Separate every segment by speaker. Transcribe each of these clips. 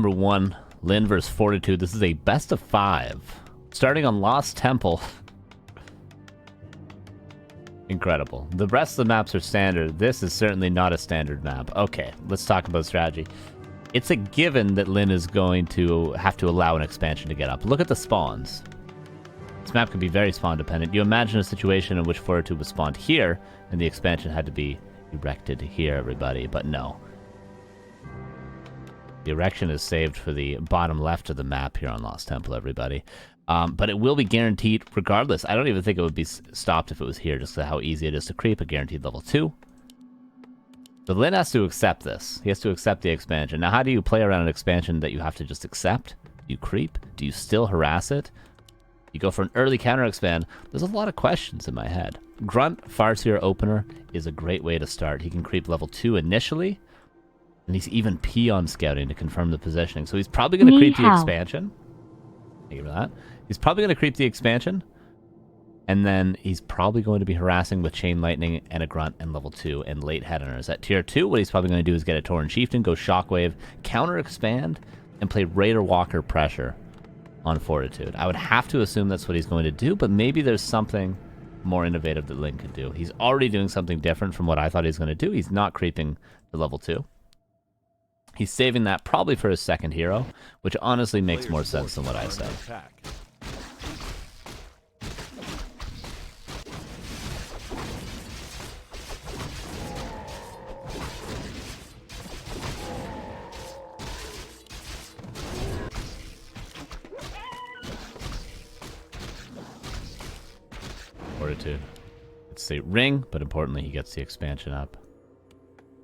Speaker 1: Number 1, Lynn versus Fortitude. This is a best of 5. Starting on Lost Temple. Incredible. The rest of the maps are standard. This is certainly not a standard map. Okay, let's talk about strategy. It's a given that Lynn is going to have to allow an expansion to get up. Look at the spawns. This map can be very spawn dependent. You imagine a situation in which Fortitude was spawned here, and the expansion had to be erected here, everybody, but no. The erection is saved for the bottom left of the map here on Lost Temple, everybody. But it will be guaranteed regardless. I don't even think it would be stopped if it was here, just how easy it is to creep a guaranteed level 2. But Lynn has to accept this. He has to accept the expansion. Now, how do you play around an expansion that you have to just accept? Do you creep? Do you still harass it? You go for an early counter expand. There's a lot of questions in my head. Grunt Farseer Opener is a great way to start. He can creep level 2 initially, and he's even peon scouting to confirm the positioning. So he's probably going to creep the expansion. Thank you for that. He's probably going to creep the expansion, and then he's probably going to be harassing with Chain Lightning and a Grunt and level 2 and late Headhunters. At tier 2, what he's probably going to do is get a Tauren Chieftain, go Shockwave, counter expand, and play Raider Walker pressure on Fortitude. I would have to assume that's what he's going to do, but maybe there's something more innovative that Lynn could do. He's already doing something different from what I thought he was going to do. He's not creeping to level 2. He's saving that probably for his second hero, which honestly makes more sense than what I said. Fortitude. It's the ring, but importantly, he gets the expansion up.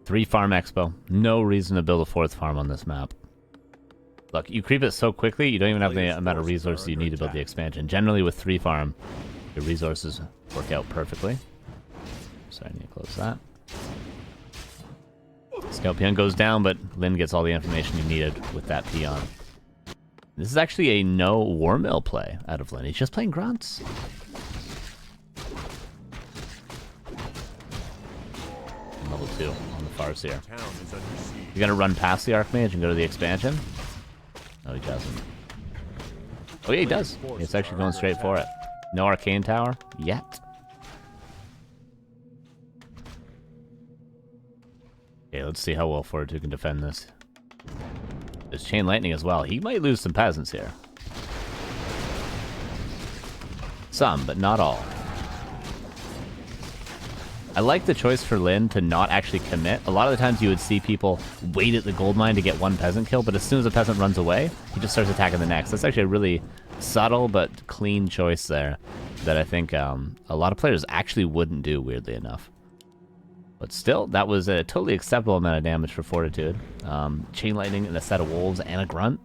Speaker 1: 3 farm expo. No reason to build a 4th farm on this map. Look, you creep it so quickly, you don't even have the amount of resources you need to build the expansion. Generally, with 3 farm, your resources work out perfectly. Sorry, I need to close that. Scout peon goes down, but Lynn gets all the information he needed with that peon. This is actually a no War Mill play out of Lynn. He's just playing grunts. Level 2 on the Farseer. You're gonna run past the Archmage and go to the expansion? No, he doesn't. Oh yeah, he does. It's actually going straight for it. No Arcane Tower yet. Okay, let's see how well Fortitude can defend this. There's Chain Lightning as well. He might lose some peasants here. Some, but not all. I like the choice for Lynn to not actually commit. A lot of the times you would see people wait at the gold mine to get 1 peasant kill, but as soon as a peasant runs away, he just starts attacking the next. That's actually a really subtle but clean choice there that I think a lot of players actually wouldn't do, weirdly enough. But still, that was a totally acceptable amount of damage for Fortitude. Chain Lightning and a set of wolves and a grunt.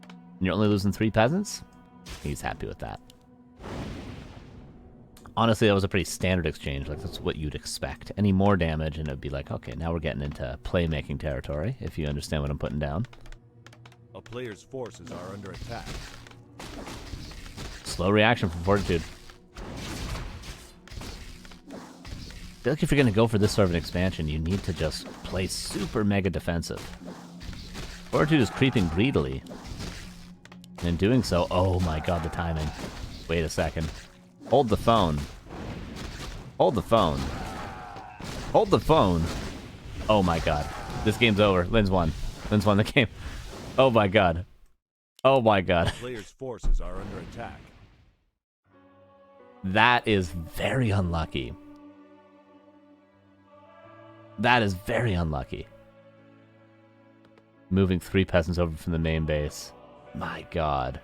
Speaker 1: And you're only losing 3 peasants? He's happy with that. Honestly, that was a pretty standard exchange. Like, that's what you'd expect. Any more damage, and it'd be like, okay, now we're getting into playmaking territory, if you understand what I'm putting down.
Speaker 2: A player's forces are under attack.
Speaker 1: Slow reaction from Fortitude. I feel like if you're going to go for this sort of an expansion, you need to just play super mega defensive. Fortitude is creeping greedily. And in doing so, oh my god, the timing. Wait a second. Hold the phone. Hold the phone. Hold the phone. Oh my god. This game's over. Lynn's won. Lynn's won the game. Oh my god. Oh my god.
Speaker 2: Players' forces are under attack.
Speaker 1: That is very unlucky. That is very unlucky. Moving 3 peasants over from the main base. My god.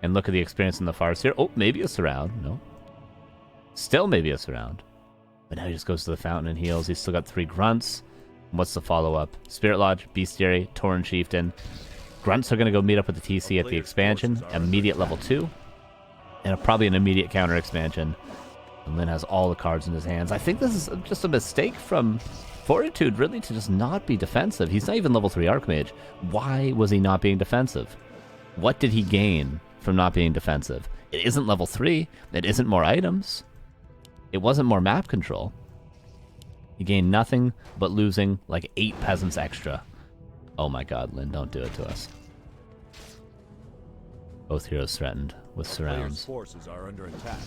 Speaker 1: And look at the experience in the Farseer. Oh, maybe a surround. No. Still maybe a surround. But now he just goes to the fountain and heals. He's still got 3 grunts. And what's the follow-up? Spirit Lodge, Bestiary, Tauren Chieftain. Grunts are going to go meet up with the TC at the expansion. Immediate level 2. And probably an immediate counter expansion. And Lynn has all the cards in his hands. I think this is just a mistake from Fortitude, really, to just not be defensive. He's not even level 3 Archmage. Why was he not being defensive? What did he gain from not being defensive? It isn't level 3. It isn't more items. It wasn't more map control. He gained nothing but losing like 8 peasants extra. Oh my god, Lynn, don't do it to us. Both heroes threatened with
Speaker 2: Player's
Speaker 1: surrounds.
Speaker 2: forces are under attack.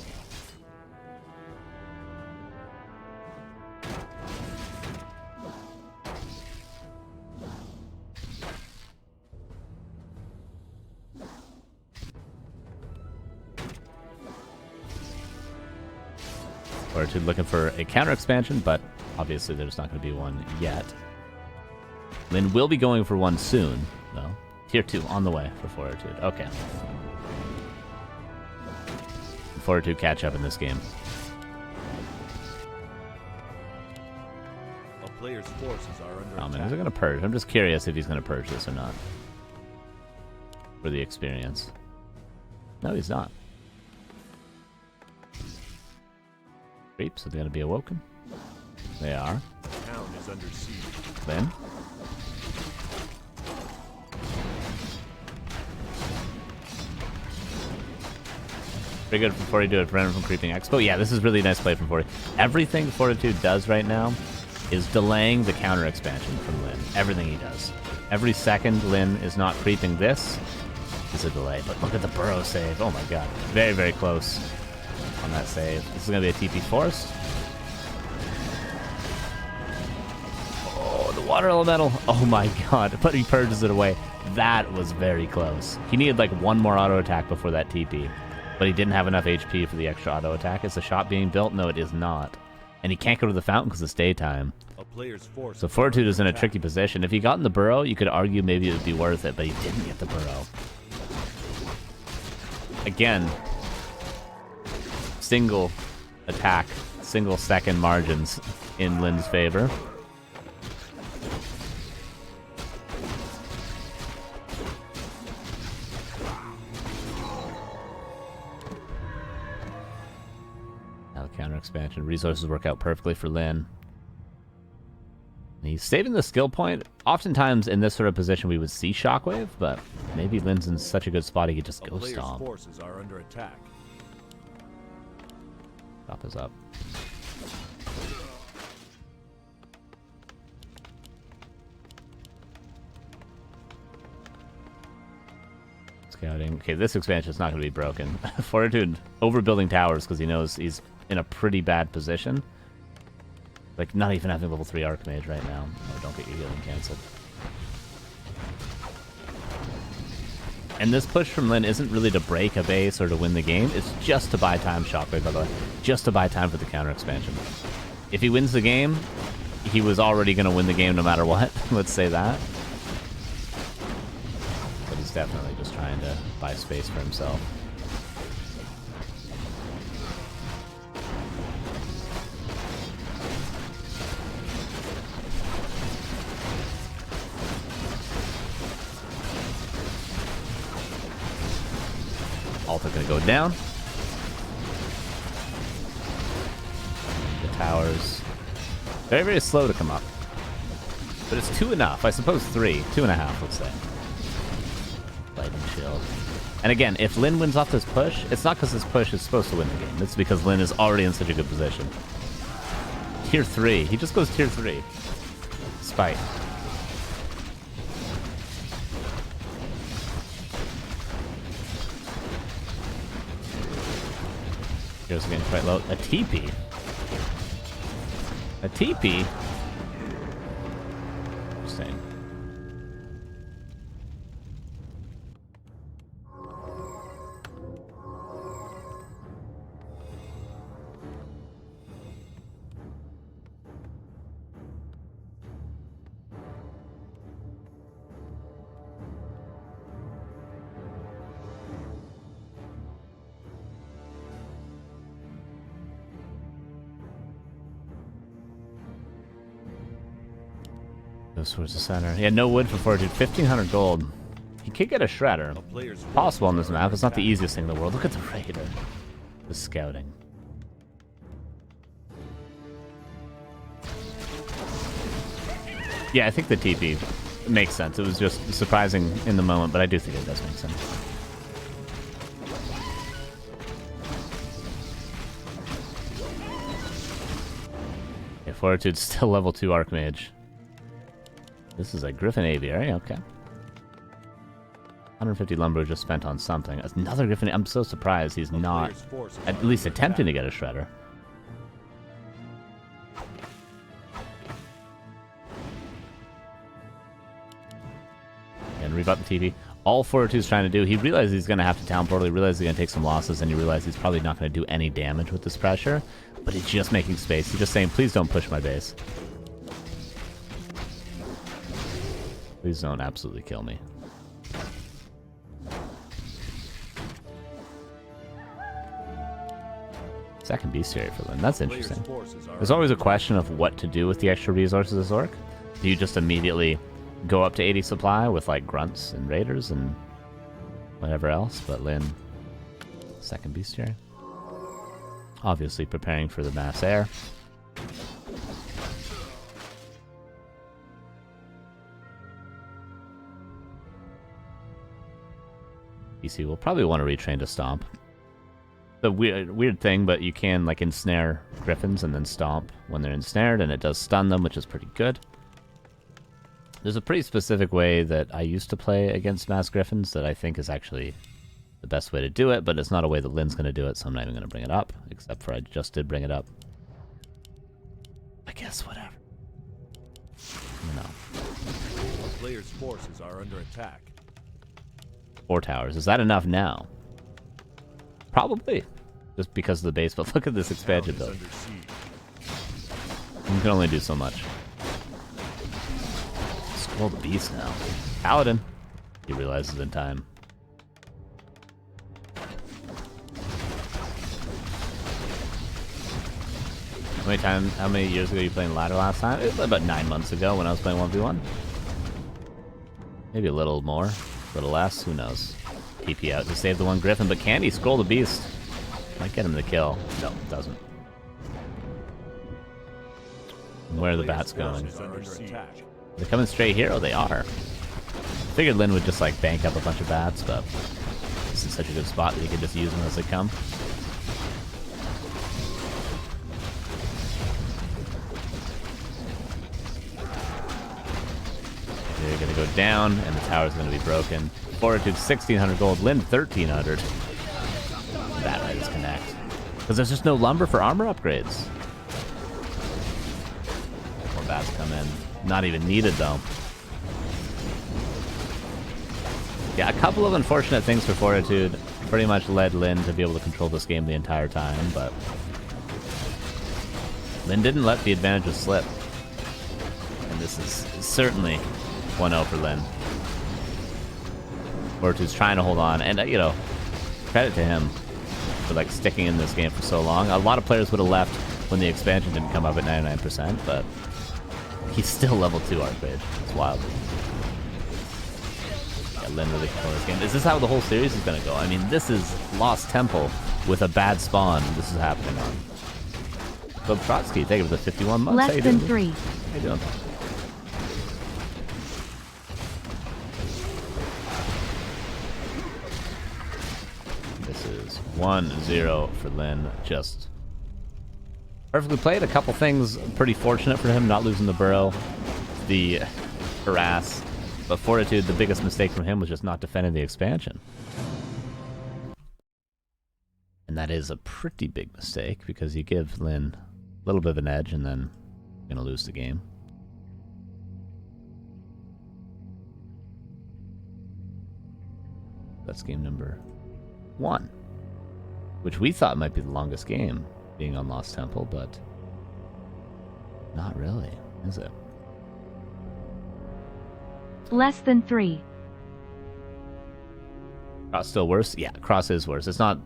Speaker 1: Fortitude looking for a counter expansion, but obviously there's not going to be one yet. Lynn will be going for one soon, though. Tier 2 on the way for Fortitude. Okay. Fortitude catch up in this game.
Speaker 2: A player's forces are under
Speaker 1: Oh man,
Speaker 2: attack.
Speaker 1: is it going to purge? I'm just curious if he's going to purge this or not. For the experience. No, he's not. Creeps, are they going to be awoken? They are.
Speaker 2: The town is under siege.
Speaker 1: Lynn? Pretty good from Fortitude to prevent him from creeping Expo. Yeah, this is really nice play from Fortitude. Everything Fortitude does right now is delaying the counter expansion from Lynn. Everything he does. Every second Lynn is not creeping this is a delay. But look at the burrow save. Oh my god. Very, very close on that save. This is going to be a TP forced. Oh, the water elemental. Oh my god. But he purges it away. That was very close. He needed like one more auto attack before that TP. But he didn't have enough HP for the extra auto attack. Is the shot being built? No, it is not. And he can't go to the fountain because it's daytime.
Speaker 2: A player's force.
Speaker 1: So Fortitude is in a tricky position. If he got in the burrow, you could argue maybe it would be worth it, but he didn't get the burrow. Again, single attack, single second margins in Lynn's favor. Now the counter expansion. Resources work out perfectly for Lynn. He's saving the skill point. Oftentimes in this sort of position we would see Shockwave, but maybe Lynn's in such a good spot he could just go stomp.
Speaker 2: Forces are under attack.
Speaker 1: Stop is up. Scouting. Okay, this expansion is not going to be broken. Fortitude overbuilding towers because he knows he's in a pretty bad position. Like, not even having level 3 Archmage right now. Oh, don't get your healing cancelled. And this push from Lynn isn't really to break a base or to win the game. It's just to buy time, Shockwave, by the way. Just to buy time for the counter expansion. If he wins the game, he was already going to win the game no matter what. Let's say that. But he's definitely just trying to buy space for himself. Alta gonna go down. The towers. Very, very slow to come up. But it's 2 enough. I suppose 3. 2.5, let's say. Lightning shield. And again, if Lynn wins off this push, it's not because this push is supposed to win the game. It's because Lynn is already in such a good position. Tier 3. He just goes tier 3. Spite. Here's getting quite low. A TP. A TP? Interesting. Goes towards the center. Yeah, no wood for Fortitude. 1,500 gold. He could get a Shredder. Possible on this map. It's not the easiest thing in the world. Look at the Raider. The scouting. Yeah, I think the TP makes sense. It was just surprising in the moment, but I do think it does make sense. Yeah, Fortitude's still level 2 Archmage. This is a Griffin Aviary, okay. 150 lumber just spent on something. Another Griffin. I'm so surprised he's not at least attempting to get a shredder. And rebut the TV. All Fortitude's trying to do, he realizes he's going to have to town portal, he realizes he's going to take some losses, and he realizes he's probably not going to do any damage with this pressure, but he's just making space. He's just saying, please don't push my base. Please don't absolutely kill me. Second bestiary for Lynn. That's interesting. There's always a question of what to do with the extra resources as Orc. Do you just immediately go up to 80 supply with like grunts and raiders and whatever else? But Lynn, second bestiary. Obviously preparing for the mass air. PC will probably want to retrain to stomp. The weird thing, but you can like ensnare griffins and then stomp when they're ensnared, and it does stun them, which is pretty good. There's a pretty specific way that I used to play against mass griffins that I think is actually the best way to do it, but it's not a way that Lynn's going to do it, so I'm not even going to bring it up, except for I just did bring it up. I guess whatever. No.
Speaker 2: A player's forces are under attack.
Speaker 1: 4 towers. Is that enough now? Probably. Just because of the base, but look at this expansion build. You can only do so much. Scroll the beast now. Paladin. He realizes in time. How many years ago you playing ladder last time? It was about 9 months ago when I was playing 1v1. Maybe a little more, a little less, who knows. TP out to save the one Griffin, but can he scroll the beast? Might get him the kill. No, it doesn't. Where are the bats going? They're coming straight here? Oh, they are. Figured Lynn would just like bank up a bunch of bats, but this is such a good spot that he could just use them as they come. They're going to go down, and the tower's going to be broken. Fortitude 1,600 gold, Lynn 1,300. That might just connect. Because there's just no lumber for armor upgrades. More bats come in. Not even needed, though. Yeah, a couple of unfortunate things for Fortitude. Pretty much led Lynn to be able to control this game the entire time, but Lynn didn't let the advantages slip. And this is certainly 1-0 for Lynn. Fortitude's trying to hold on, and you know, credit to him for like sticking in this game for so long. A lot of players would have left when the expansion didn't come up at 99%, but he's still level 2 Archmage. It's wild. Yeah, Lynn really controlling this game. Is this how the whole series is going to go? I mean, this is Lost Temple with a bad spawn. This is happening on. So Trotsky, thank you for the 51 months.
Speaker 3: Less than 3.
Speaker 1: How you doing? This is 1-0 for Lynn. Just perfectly played. A couple things pretty fortunate for him, not losing the burrow, the harass. But Fortitude, the biggest mistake from him was just not defending the expansion. And that is a pretty big mistake because you give Lynn a little bit of an edge and then you're going to lose the game. That's game number 1, which we thought might be the longest game, being on Lost Temple, but not really, is it?
Speaker 3: Less than 3.
Speaker 1: Cross still worse? Yeah, Cross is worse. It's not...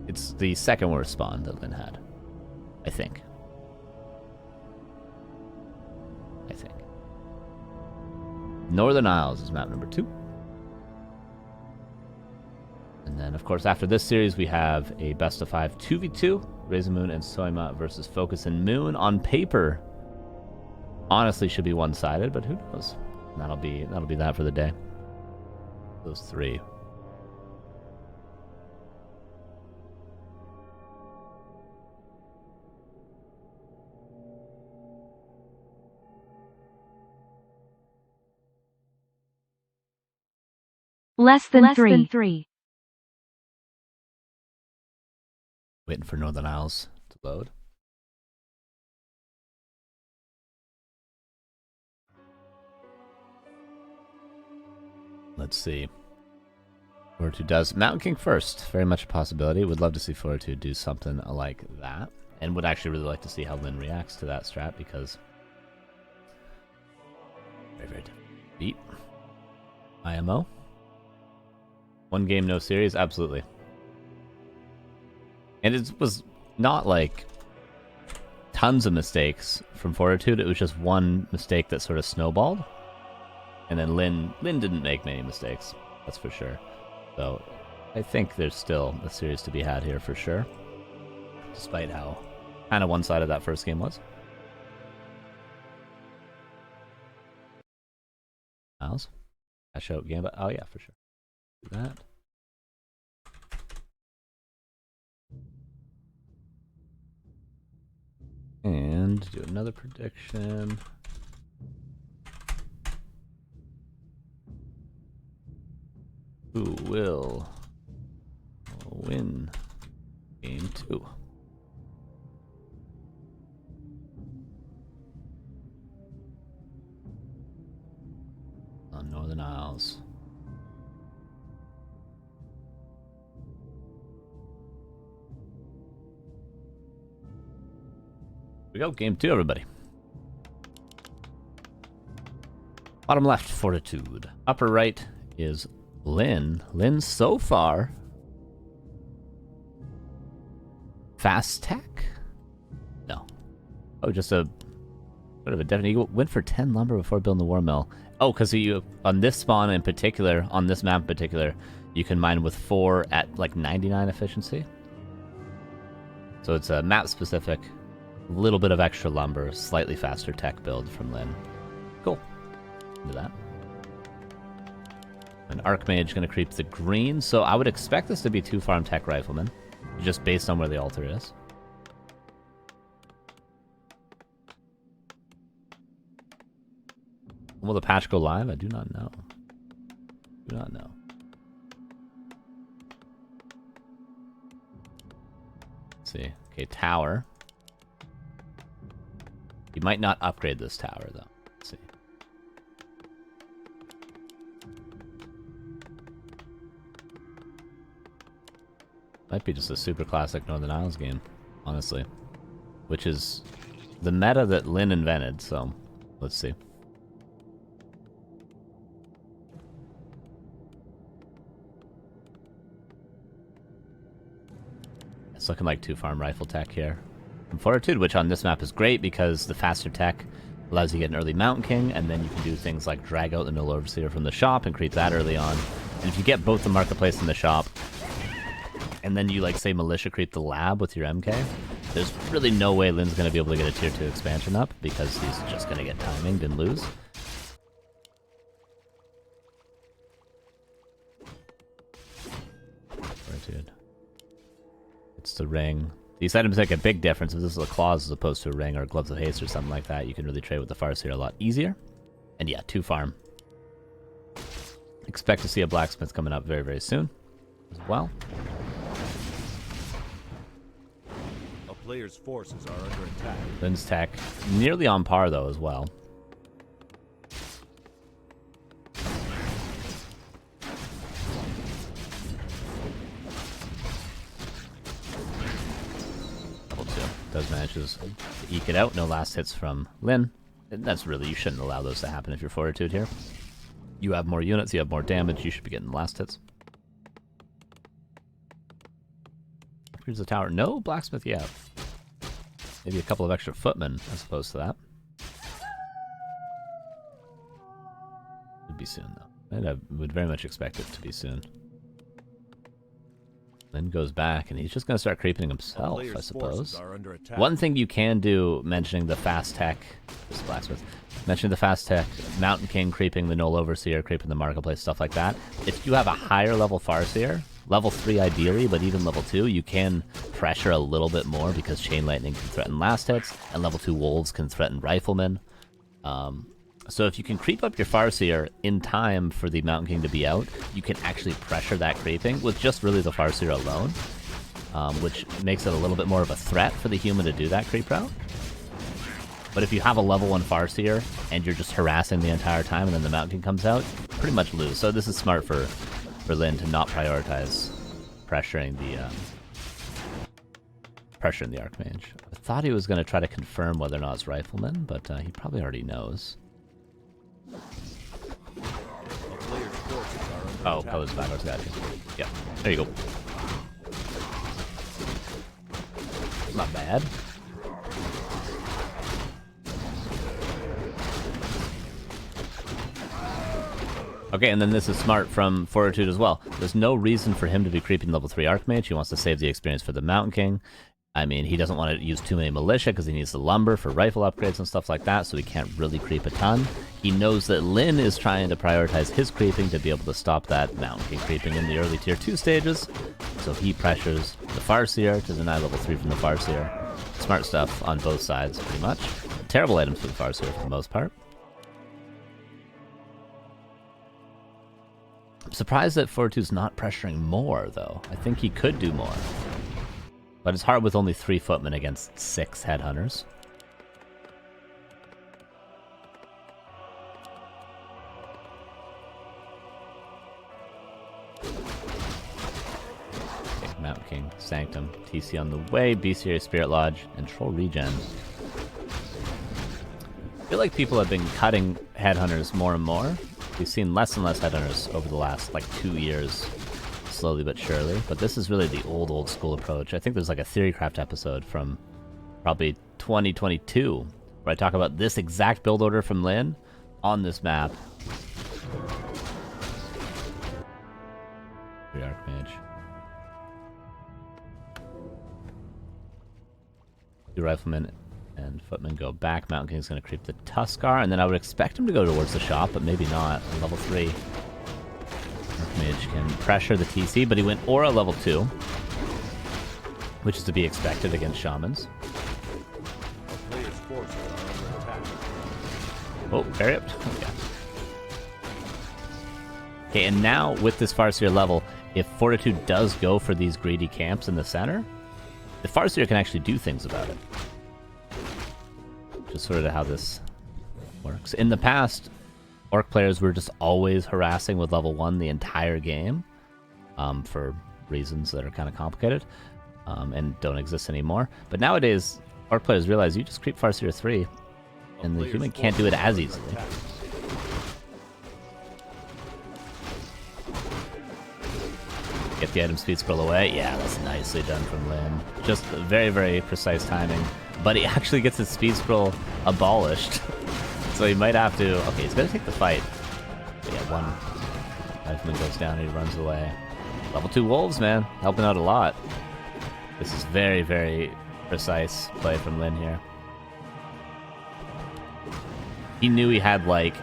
Speaker 1: It's the second worst spawn that Lynn had. I think. Northern Isles is map number 2. And then, of course, after this series, we have a best of 5 2v2. Raisin Moon and Soima versus Focus and Moon. On paper, honestly, should be one-sided, but who knows? That'll be that for the day. Those 3.
Speaker 3: Less than 3.
Speaker 1: Waiting for Northern Isles to load. Let's see. Fortitude does Mountain King first. Very much a possibility. Would love to see Fortitude do something like that. And would actually really like to see how Lynn reacts to that strat because very, very different. Beat. IMO. One game, no series? Absolutely. And it was not like tons of mistakes from Fortitude. It was just one mistake that sort of snowballed. And then Lynn didn't make many mistakes. That's for sure. So I think there's still a series to be had here for sure. Despite how kind of one-sided that first game was. Miles? Cash out Gambit. Oh yeah, for sure. Do that. And do another prediction. Who will win game 2? On Northern Isles. Here we go, game 2, everybody. Bottom left, Fortitude. Upper right is Lynn. Lynn so far. Fast tech? No. Oh, just a sort of a definite eagle. Went for 10 lumber before building the war mill. Oh, because you on this spawn in particular, on this map in particular, you can mine with 4 at like 99 efficiency. So it's a map specific. A little bit of extra lumber, slightly faster tech build from Lynn. Cool. Do that. An Archmage going to creep the green, so I would expect this to be 2 farm tech riflemen, just based on where the altar is. Will the patch go live? I do not know. Do not know. Let's see. Okay, tower. You might not upgrade this tower, though. Let's see. Might be just a super classic Northern Isles game, honestly. Which is the meta that Lynn invented, so let's see. It's looking like 2 farm rifle tech here. And Fortitude, which on this map is great because the faster tech allows you to get an early Mountain King, and then you can do things like drag out the Null Overseer from the shop and creep that early on. And if you get both the Marketplace and the shop, and then you, like, say, Militia creep the lab with your MK, there's really no way Lynn's going to be able to get a tier 2 expansion up because he's just going to get timinged and lose. Fortitude. It's the ring. These items make a big difference. If this is a claws as opposed to a ring or gloves of haste or something like that, you can really trade with the Farseer a lot easier. And yeah, 2 farm. Expect to see a blacksmith coming up very, very soon as well.
Speaker 2: A player's forces are under attack.
Speaker 1: Lynn's tech nearly on par though as well. Does manages to eke it out. No last hits from Lynn. And that's really, you shouldn't allow those to happen if you're Fortitude here. You have more units, you have more damage, you should be getting the last hits. Here's the tower. No blacksmith yet. Maybe a couple of extra footmen as opposed to that. Could be soon though. And I would very much expect it to be soon. Lynn goes back, and he's just going to start creeping himself, I suppose. One thing you can do, mentioning the fast tech, this blacksmith, mentioning the fast tech, Mountain King creeping the Null Overseer, creeping the Marketplace, stuff like that. If you have a higher level Farseer, level 3 ideally, but even level 2, you can pressure a little bit more because Chain Lightning can threaten last hits, and level 2 Wolves can threaten Riflemen. So if you can creep up your Farseer in time for the Mountain King to be out, you can actually pressure that creeping with just really the Farseer alone, which makes it a little bit more of a threat for the human to do that creep route. But if you have a level 1 Farseer and you're just harassing the entire time and then the Mountain King comes out, you pretty much lose. So this is smart for Lyn to not prioritize pressuring the Archmage. I thought he was going to try to confirm whether or not it's Rifleman, but he probably already knows. Oh, colors backwards, gotcha. Yeah, there you go. Not bad. Okay, and then this is smart from Fortitude as well. There's no reason for him to be creeping level 3 Archmage. He wants to save the experience for the Mountain King. I mean, he doesn't want to use too many militia because he needs the lumber for rifle upgrades and stuff like that, so he can't really creep a ton. He knows that Lyn is trying to prioritize his creeping to be able to stop that Mountain King creeping in the early tier 2 stages, so he pressures the Farseer to deny level 3 from the Farseer. Smart stuff on both sides, pretty much. Terrible items for the Farseer for the most part. I'm surprised that Fortitude's not pressuring more, though. I think he could do more. But it's hard with only 3 footmen against 6 headhunters. Okay, Mountain King, Sanctum, TC on the way, Bestiary Spirit Lodge, and Troll Regen. I feel like people have been cutting headhunters more and more. We've seen less and less headhunters over the last, like, 2 years. Slowly but surely, but this is really the old school approach. I think there's like a Theorycraft episode from probably 2022 where I talk about this exact build order from Lyn on this map. The Archmage. 2 Riflemen and Footmen go back. Mountain King's going to creep the Tuskar, and then I would expect him to go towards the shop, but maybe not. Level 3. Archmage can pressure the TC, but he went Aura level 2, which is to be expected against Shamans. Oh, parry up. Yeah. Okay, and now with this Farseer level, if Fortitude does go for these greedy camps in the center, the Farseer can actually do things about it. Just sort of how this works. In the past, Orc players were just always harassing with level 1 the entire game, for reasons that are kind of complicated, and don't exist anymore. But nowadays, Orc players realize you just creep Farseer 3, and the human can't do it as easily. Get the item speed scroll away. Yeah, that's nicely done from Lyn. Just very, very precise timing. But he actually gets his speed scroll abolished. So he might have to... Okay, he's going to take the fight. But yeah, one Rifleman goes down and he runs away. Level 2 Wolves, man. Helping out a lot. This is very, very precise play from Lyn here. He knew he had, like,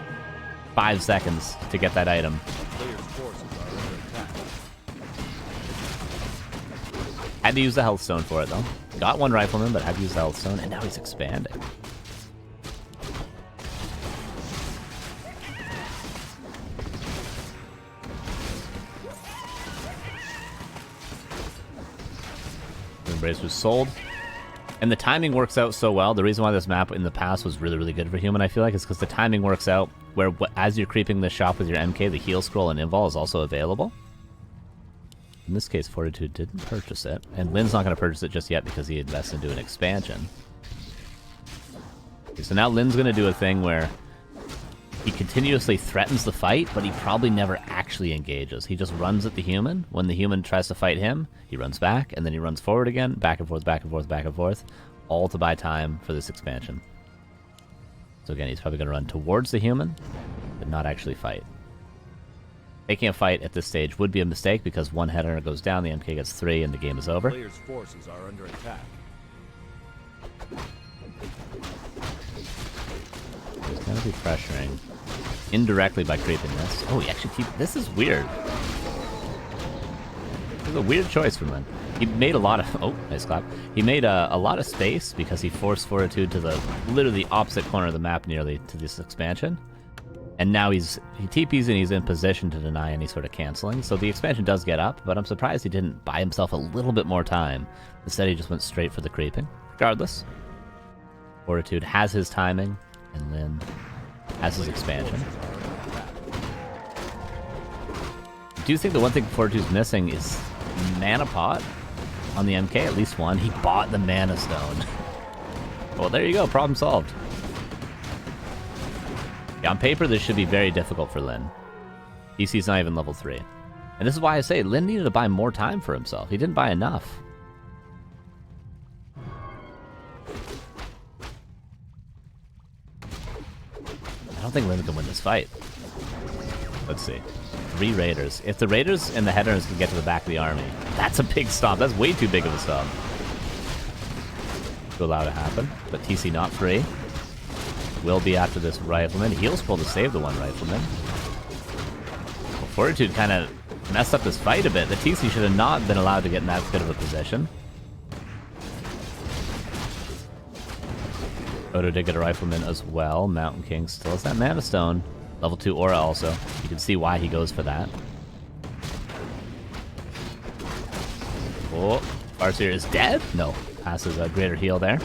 Speaker 1: 5 seconds to get that item. Had to use the health stone for it, though. Got 1 Rifleman, but had to use the health stone, and now he's expanding. Embrace was sold. And the timing works out so well. The reason why this map in the past was really, really good for human, I feel like, is because the timing works out where as you're creeping the shop with your MK, the heal scroll and invul is also available. In this case, Fortitude didn't purchase it. And Lyn's not going to purchase it just yet because he invested into an expansion. Okay, so now Lyn's going to do a thing where he continuously threatens the fight, but he probably never actually engages. He just runs at the human. When the human tries to fight him, he runs back, and then he runs forward again, back and forth, back and forth, back and forth, all to buy time for this expansion. So again, he's probably going to run towards the human, but not actually fight. Taking a fight at this stage would be a mistake because 1 header goes down, the MK gets 3, and the game is over.
Speaker 2: Players' forces are under attack.
Speaker 1: He's going to be pressuring indirectly by creeping this. Oh, he actually this is weird. This is a weird choice from Lyn. He made a lot of... Oh, nice clap. He made a lot of space because he forced Fortitude to the literally opposite corner of the map nearly to this expansion. And now he TPs and he's in position to deny any sort of canceling. So the expansion does get up, but I'm surprised he didn't buy himself a little bit more time. Instead, he just went straight for the creeping. Regardless, Fortitude has his timing, and Lynn has his expansion. I do think the one thing Fortitude's missing is Mana Pot on the MK, at least one. He bought the Mana Stone. Well, there you go, problem solved. Yeah, on paper, this should be very difficult for Lynn. DC's not even level 3. And this is why I say Lynn needed to buy more time for himself. He didn't buy enough. I don't think Lynn can win this fight. Let's see. 3 Raiders. If the Raiders and the Headhunters can get to the back of the army, that's a big stomp. That's way too big of a stomp to allow to happen. But TC not free. Will be after this Rifleman. He'll pull to save the one Rifleman. Well, Fortitude kind of messed up this fight a bit. The TC should have not been allowed to get in that good of a position. Odo did get a Rifleman as well. Mountain King still has that Mana Stone. Level 2 Aura also. You can see why he goes for that. Oh, Farseer is dead? No. Passes a greater heal there.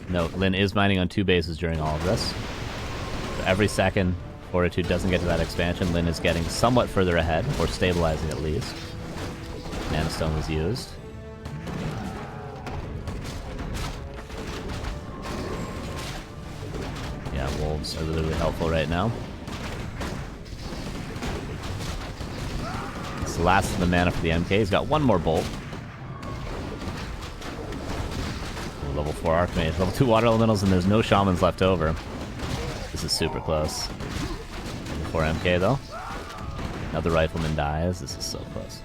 Speaker 1: No, Lynn is mining on 2 bases during all of this. So every second Fortitude doesn't get to that expansion, Lynn is getting somewhat further ahead, or stabilizing at least. Mana Stone was used. Yeah, Wolves are really, really helpful right now. It's the last of the mana for the MK. He's got one more bolt. Level 4 Archmage, level 2 Water Elementals, and there's no Shamans left over. This is super close. Level 4 MK though. Another Rifleman dies. This is so close.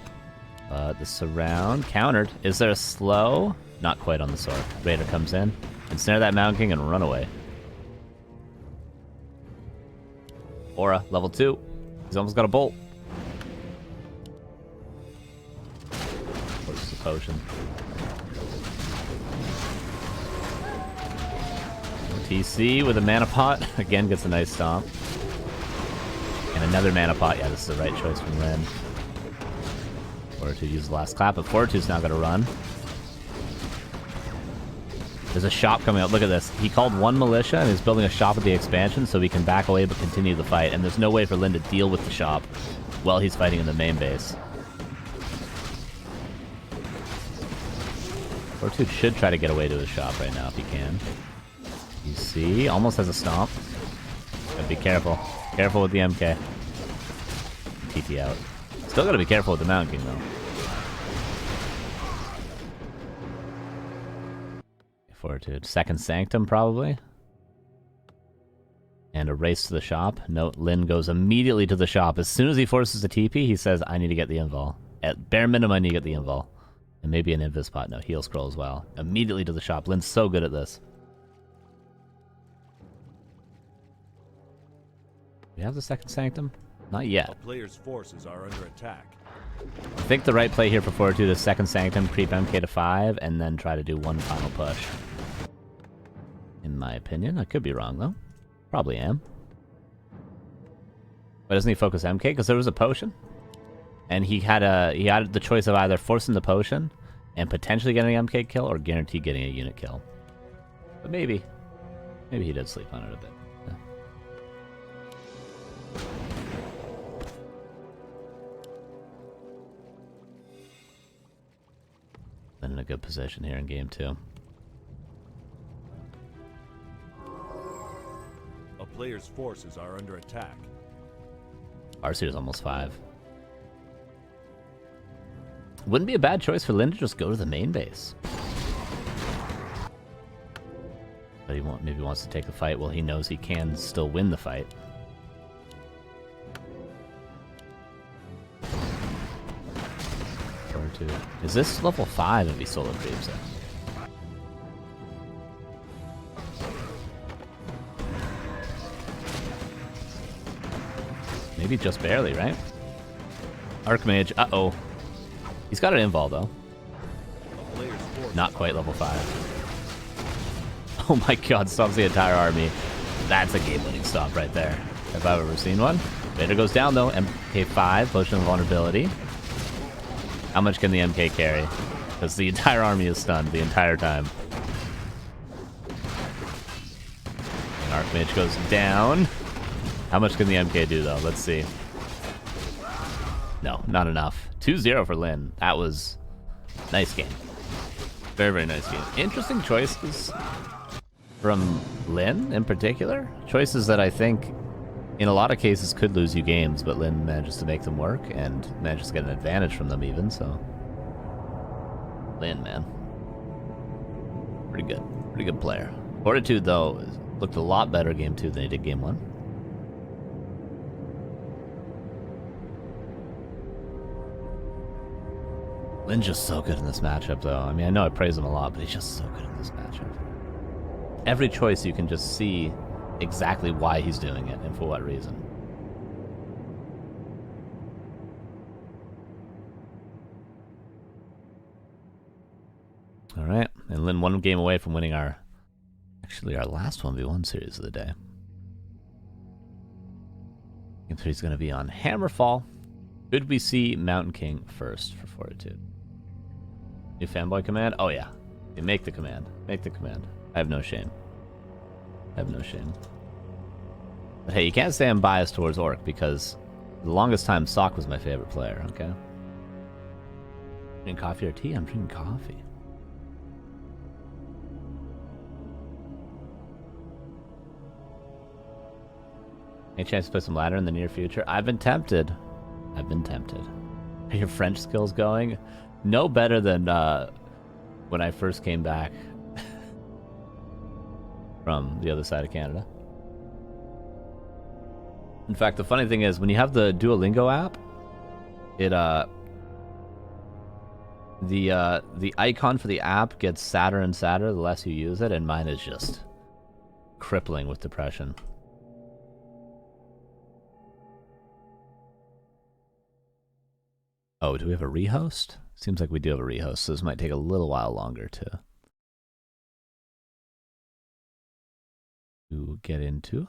Speaker 1: The surround countered. Is there a slow? Not quite on the sword. Raider comes in, ensnare that Mountain King, and run away. Aura, level 2. He's almost got a bolt. Where's the potion? TC with a Mana Pot. Again, gets a nice stomp. And another Mana Pot. Yeah, this is the right choice from Lynn. Fortitude uses the last clap, but Fortitude's now going to run. There's a shop coming up. Look at this. He called one militia and is building a shop at the expansion so he can back away but continue the fight. And there's no way for Lynn to deal with the shop while he's fighting in the main base. Fortitude should try to get away to his shop right now if he can. You see, almost has a stomp. Gotta be careful. Careful with the MK. TT out. Still gotta be careful with the Mountain King, though. Fortitude. Second Sanctum, probably. And a race to the shop. Note, Lynn goes immediately to the shop. As soon as he forces a TP, he says, I need to get the invul. At bare minimum, I need to get the invul. And maybe an invis pot. No, heal scroll as well. Immediately to the shop. Lynn's so good at this. Do we have the second Sanctum? Not yet.
Speaker 2: A player's forces are under attack.
Speaker 1: I think the right play here for Fortitude is second Sanctum, creep MK to 5, and then try to do one final push. In my opinion. I could be wrong, though. Probably am. But doesn't he focus MK? Because there was a potion. And he had the choice of either forcing the potion and potentially getting an MK kill or guaranteed getting a unit kill. But maybe he did sleep on it a bit. Yeah. Then in a good position here in game 2.
Speaker 2: A player's forces are under attack.
Speaker 1: RC is almost 5. Wouldn't be a bad choice for Lynn to just go to the main base. But he maybe wants to take the fight. Well, he knows he can still win the fight. Fortitude. Is this level 5 if he solo creeps it? Maybe just barely, right? Archmage, uh-oh. He's got an invul, though. Not quite level 5. Oh my god, stops the entire army. That's a game-winning stop right there, if I've ever seen one. Vader goes down though. MK5, Potion of Vulnerability. How much can the MK carry? Because the entire army is stunned the entire time. And Archmage goes down. How much can the MK do though? Let's see. No, not enough. 2-0 for Lin. That was nice game. Very, very nice game. Interesting choices from Lin in particular. Choices that I think in a lot of cases could lose you games, but Lin manages to make them work and manages to get an advantage from them even, so. Lin, man. Pretty good. Pretty good player. Fortitude, though, looked a lot better game 2 than he did game 1. Lin's just so good in this matchup, though. I mean, I know I praise him a lot, but he's just so good in this matchup. Every choice you can just see exactly why he's doing it and for what reason. All right, and Lin one game away from winning our last 1v1 series of the day. Game 3 is going to be on Hammerfall. Could we see Mountain King first for Fortitude? New fanboy command? Oh yeah. Okay, make the command. Make the command. I have no shame. I have no shame. But hey, you can't say I'm biased towards Orc because the longest time Sock was my favorite player, okay? Drinking coffee or tea? I'm drinking coffee. Any chance to play some ladder in the near future? I've been tempted. I've been tempted. Are your French skills going? No better than when I first came back from the other side of Canada. In fact, the funny thing is, when you have the Duolingo app, it the icon for the app gets sadder and sadder the less you use it, and mine is just crippling with depression. Oh, do we have a rehost? Seems like we do have a rehost, so this might take a little while longer to get into.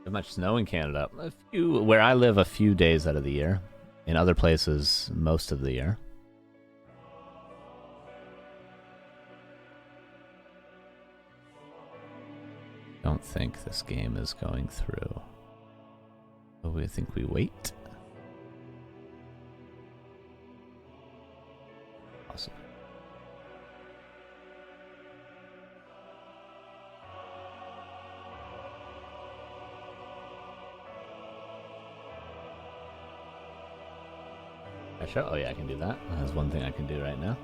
Speaker 1: Not much snow in Canada. Where I live, a few days out of the year. In other places, most of the year. Don't think this game is going through. So we think we wait. Awesome. Oh yeah, I can do that. That's one thing I can do right now.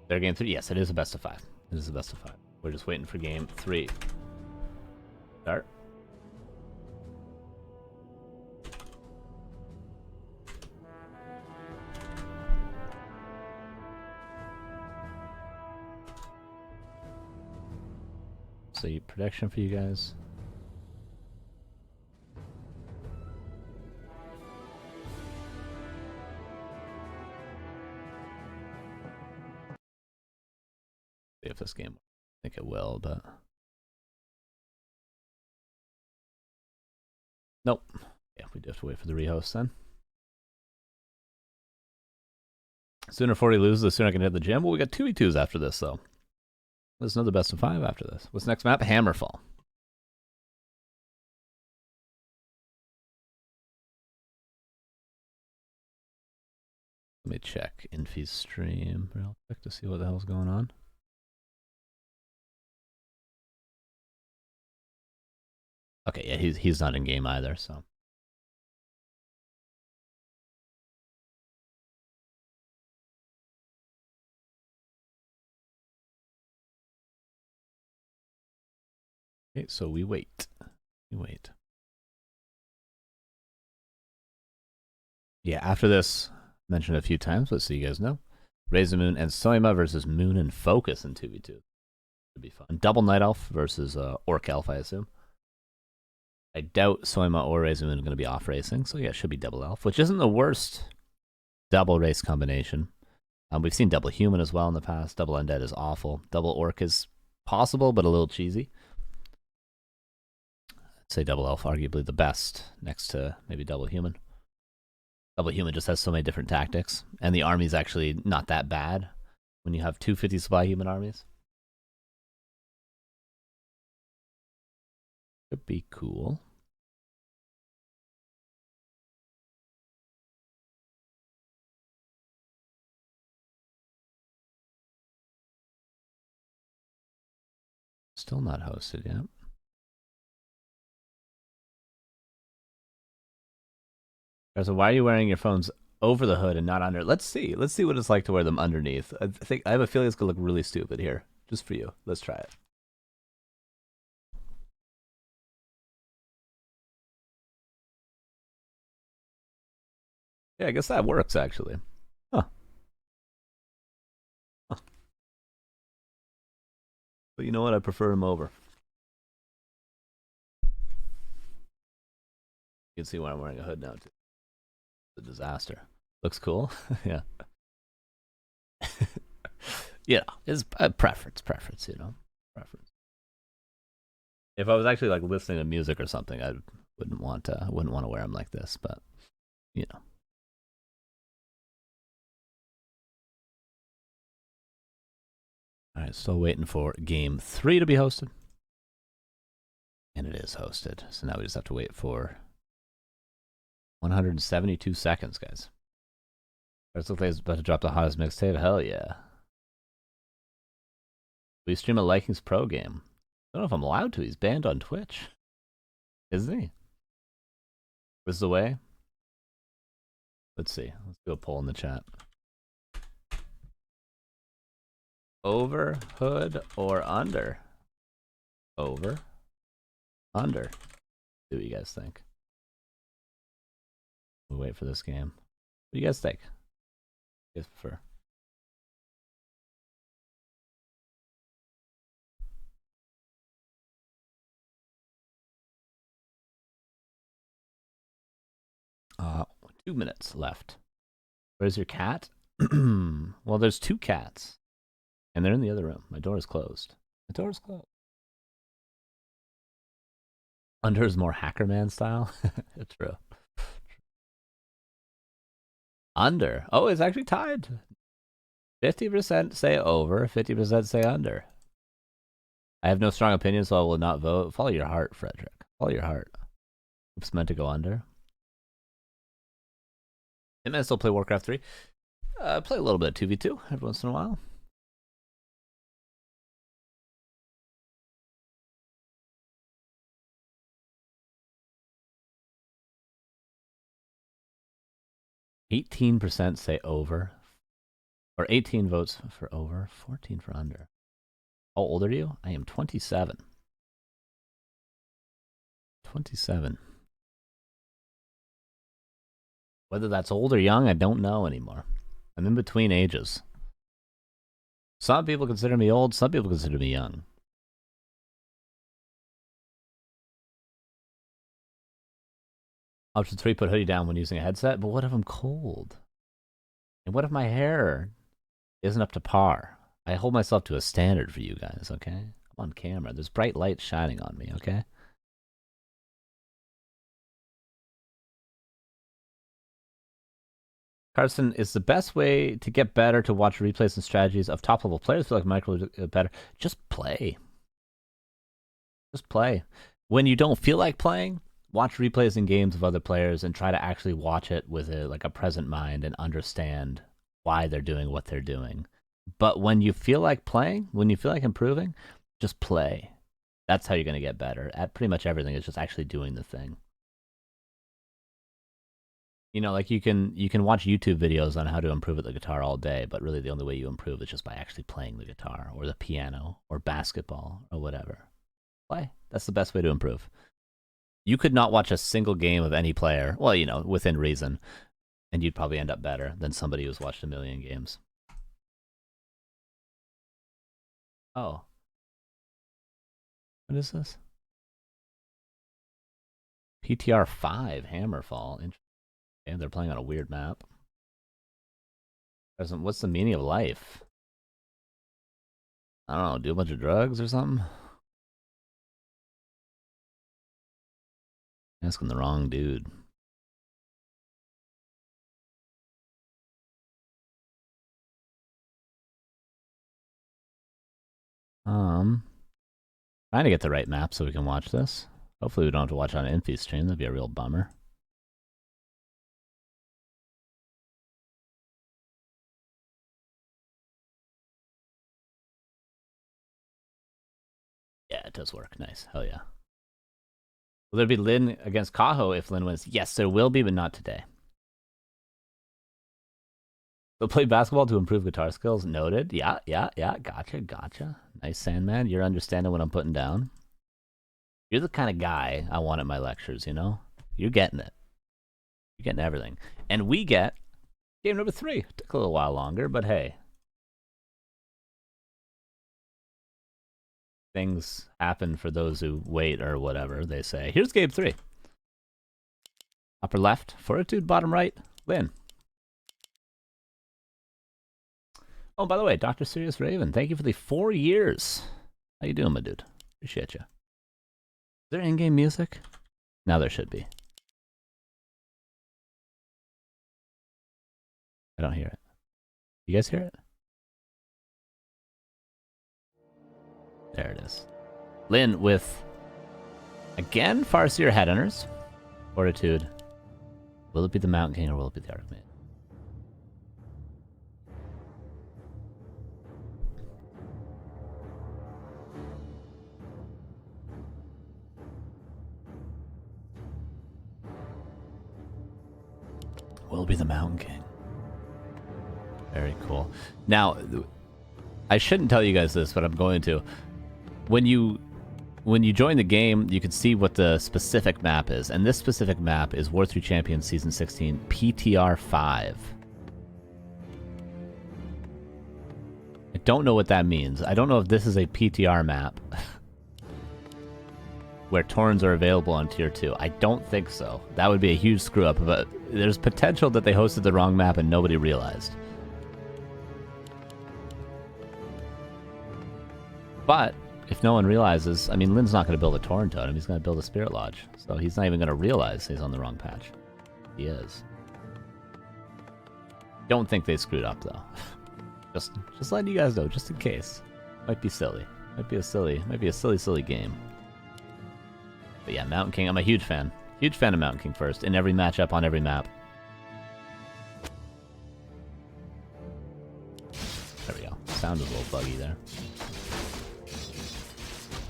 Speaker 1: Their game 3? Yes, it is a best of 5. It is a best of 5. We're just waiting for game 3. Start. So, prediction for you guys. If this game, I think it will, but nope. Yeah, we do have to wait for the rehost then. Sooner 40 loses, the sooner I can hit the gym. Well, we got 2v2s after this, though. There's another best of 5 after this. What's next map? Hammerfall. Let me check Infi's stream real quick to see what the hell's going on. Okay, yeah, he's not in game either, so. Okay, so we wait. We wait. Yeah, after this, mentioned a few times, but so you guys know. Raise the Moon and Soima versus Moon and Focus in 2v2. Should be fun. Double Night Elf versus Orc Elf, I assume. I doubt Soima or Razoon are going to be off racing, so yeah, it should be double Elf, which isn't the worst double race combination. We've seen double Human as well in the past. Double Undead is awful. Double Orc is possible, but a little cheesy. I'd say double Elf arguably the best, next to maybe double Human. Double Human just has so many different tactics, and the army's actually not that bad when you have 250 supply human armies. Could be cool. Still not hosted yet. So why are you wearing your phones over the hood and not under? Let's see. Let's see what it's like to wear them underneath. I have a feeling it's gonna look really stupid here. Just for you. Let's try it. Yeah, I guess that works actually. Huh. But you know what? I prefer them over. You can see why I'm wearing a hood now too. It's a disaster. Looks cool. Yeah. Yeah, it's a preference, you know. Preference. If I was actually like listening to music or something, I wouldn't want to wear them like this, but you know. All right, still waiting for game 3 to be hosted. And it is hosted. So now we just have to wait for 172 seconds, guys. First looks like it's about to drop the hottest mixtape. Hell yeah. We stream a Likings Pro game. I don't know if I'm allowed to. He's banned on Twitch. Isn't he? This is the way? Let's see. Let's do a poll in the chat. Over, hood, or under? Over, under. See what you guys think. We'll wait for this game. What do you guys think? What do you guys prefer? Uh, 2 minutes left. Where's your cat? Well, there's 2 cats. And they're in the other room. My door is closed. My door is closed. Under is more Hackerman style. True. Under. Oh, it's actually tied. 50% say over, 50% say under. I have no strong opinion, so I will not vote. Follow your heart, Frederick. Follow your heart. It's meant to go under. And I still play Warcraft 3. Play a little bit of 2v2 every once in a while. %, say over. Or 18 votes for over, 14 for under. How old are you? I am 27. 27. Whether that's old or young, I don't know anymore. I'm in between ages. Some people consider me old, some people consider me young. Option 3, put hoodie down when using a headset. But what if I'm cold? And what if my hair isn't up to par? I hold myself to a standard for you guys, okay? I'm on camera. There's bright light shining on me, okay? Carson, is the best way to get better to watch replays and strategies of top-level players feel like Michael better? Just play. Just play. When you don't feel like playing, watch replays and games of other players and try to actually watch it with a present mind and understand why they're doing what they're doing. But when you feel like playing, when you feel like improving, just play. That's how you're going to get better at pretty much everything. Is just actually doing the thing. You know, like you can watch YouTube videos on how to improve at the guitar all day, but really the only way you improve is just by actually playing the guitar or the piano or basketball or whatever. Play. That's the best way to improve. You could not watch a single game of any player, well, you know, within reason, and you'd probably end up better than somebody who's watched a million games. Oh. What is this? PTR 5, Hammerfall. And they're playing on a weird map. What's the meaning of life? I don't know, do a bunch of drugs or something? Asking the wrong dude. Trying to get the right map so we can watch this. Hopefully we don't have to watch on an Infi stream. That'd be a real bummer. Yeah, it does work. Nice. Hell yeah. Will there be Lin against Kaho if Lin wins? Yes, there will be, but not today. So play basketball to improve guitar skills. Noted. Yeah. Gotcha. Nice, Sandman. You're understanding what I'm putting down. You're the kind of guy I want at my lectures, you know? You're getting it. You're getting everything. And we get game number 3. Took a little while longer, but hey. Things happen for those who wait or whatever they say. Here's game 3. Upper left, Fortitude. Bottom right, Lin. Oh, by the way, Dr. Sirius Raven, thank you for the 4 years. How you doing, my dude? Appreciate you. Is there in-game music? Now there should be. I don't hear it. You guys hear it? There it is. Lin with, again, Farseer Headhunters. Fortitude. Will it be the Mountain King or will it be the Archmage? Will be the Mountain King. Very cool. Now, I shouldn't tell you guys this, but I'm going to. When you join the game, you can see what the specific map is, and this specific map is War 3 Champions Season 16 PTR 5. I don't know what that means. I don't know if this is a PTR map where Torns are available on Tier 2. I don't think so. That would be a huge screw up, but there's potential that they hosted the wrong map and nobody realized. But if no one realizes, I mean, Lin's not going to build a Torn Totem, he's going to build a Spirit Lodge. So he's not even going to realize he's on the wrong patch. He is. Don't think they screwed up, though. just letting you guys know, just in case. Might be silly. Might be a silly game. But yeah, Mountain King, I'm a huge fan. Huge fan of Mountain King first, in every matchup, on every map. There we go. Sound was a little buggy there.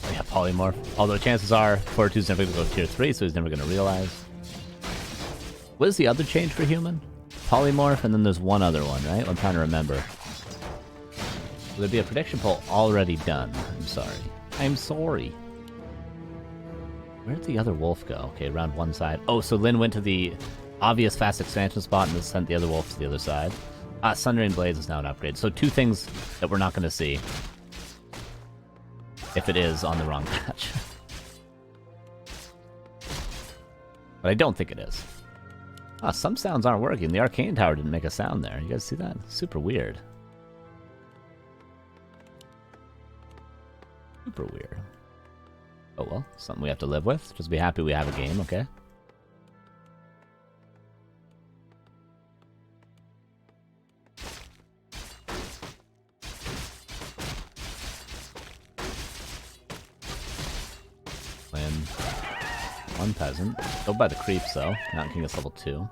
Speaker 1: Oh yeah, Polymorph. Although chances are, Fortitude's never going to go Tier 3, so he's never going to realize. What is the other change for human? Polymorph, and then there's one other one, right? I'm trying to remember. Will there be a prediction poll already done? I'm sorry. Where'd the other wolf go? Okay, around one side. Oh, so Lin went to the obvious fast expansion spot and sent the other wolf to the other side. Sundering Blades is now an upgrade. So 2 things that we're not going to see if it is on the wrong patch. But I don't think it is. Some sounds aren't working. The Arcane Tower didn't make a sound there. You guys see that? Super weird. Super weird. Oh well, something we have to live with. Just be happy we have a game, okay? Lin. One peasant. Go by the creeps though. Mountain King is level 2.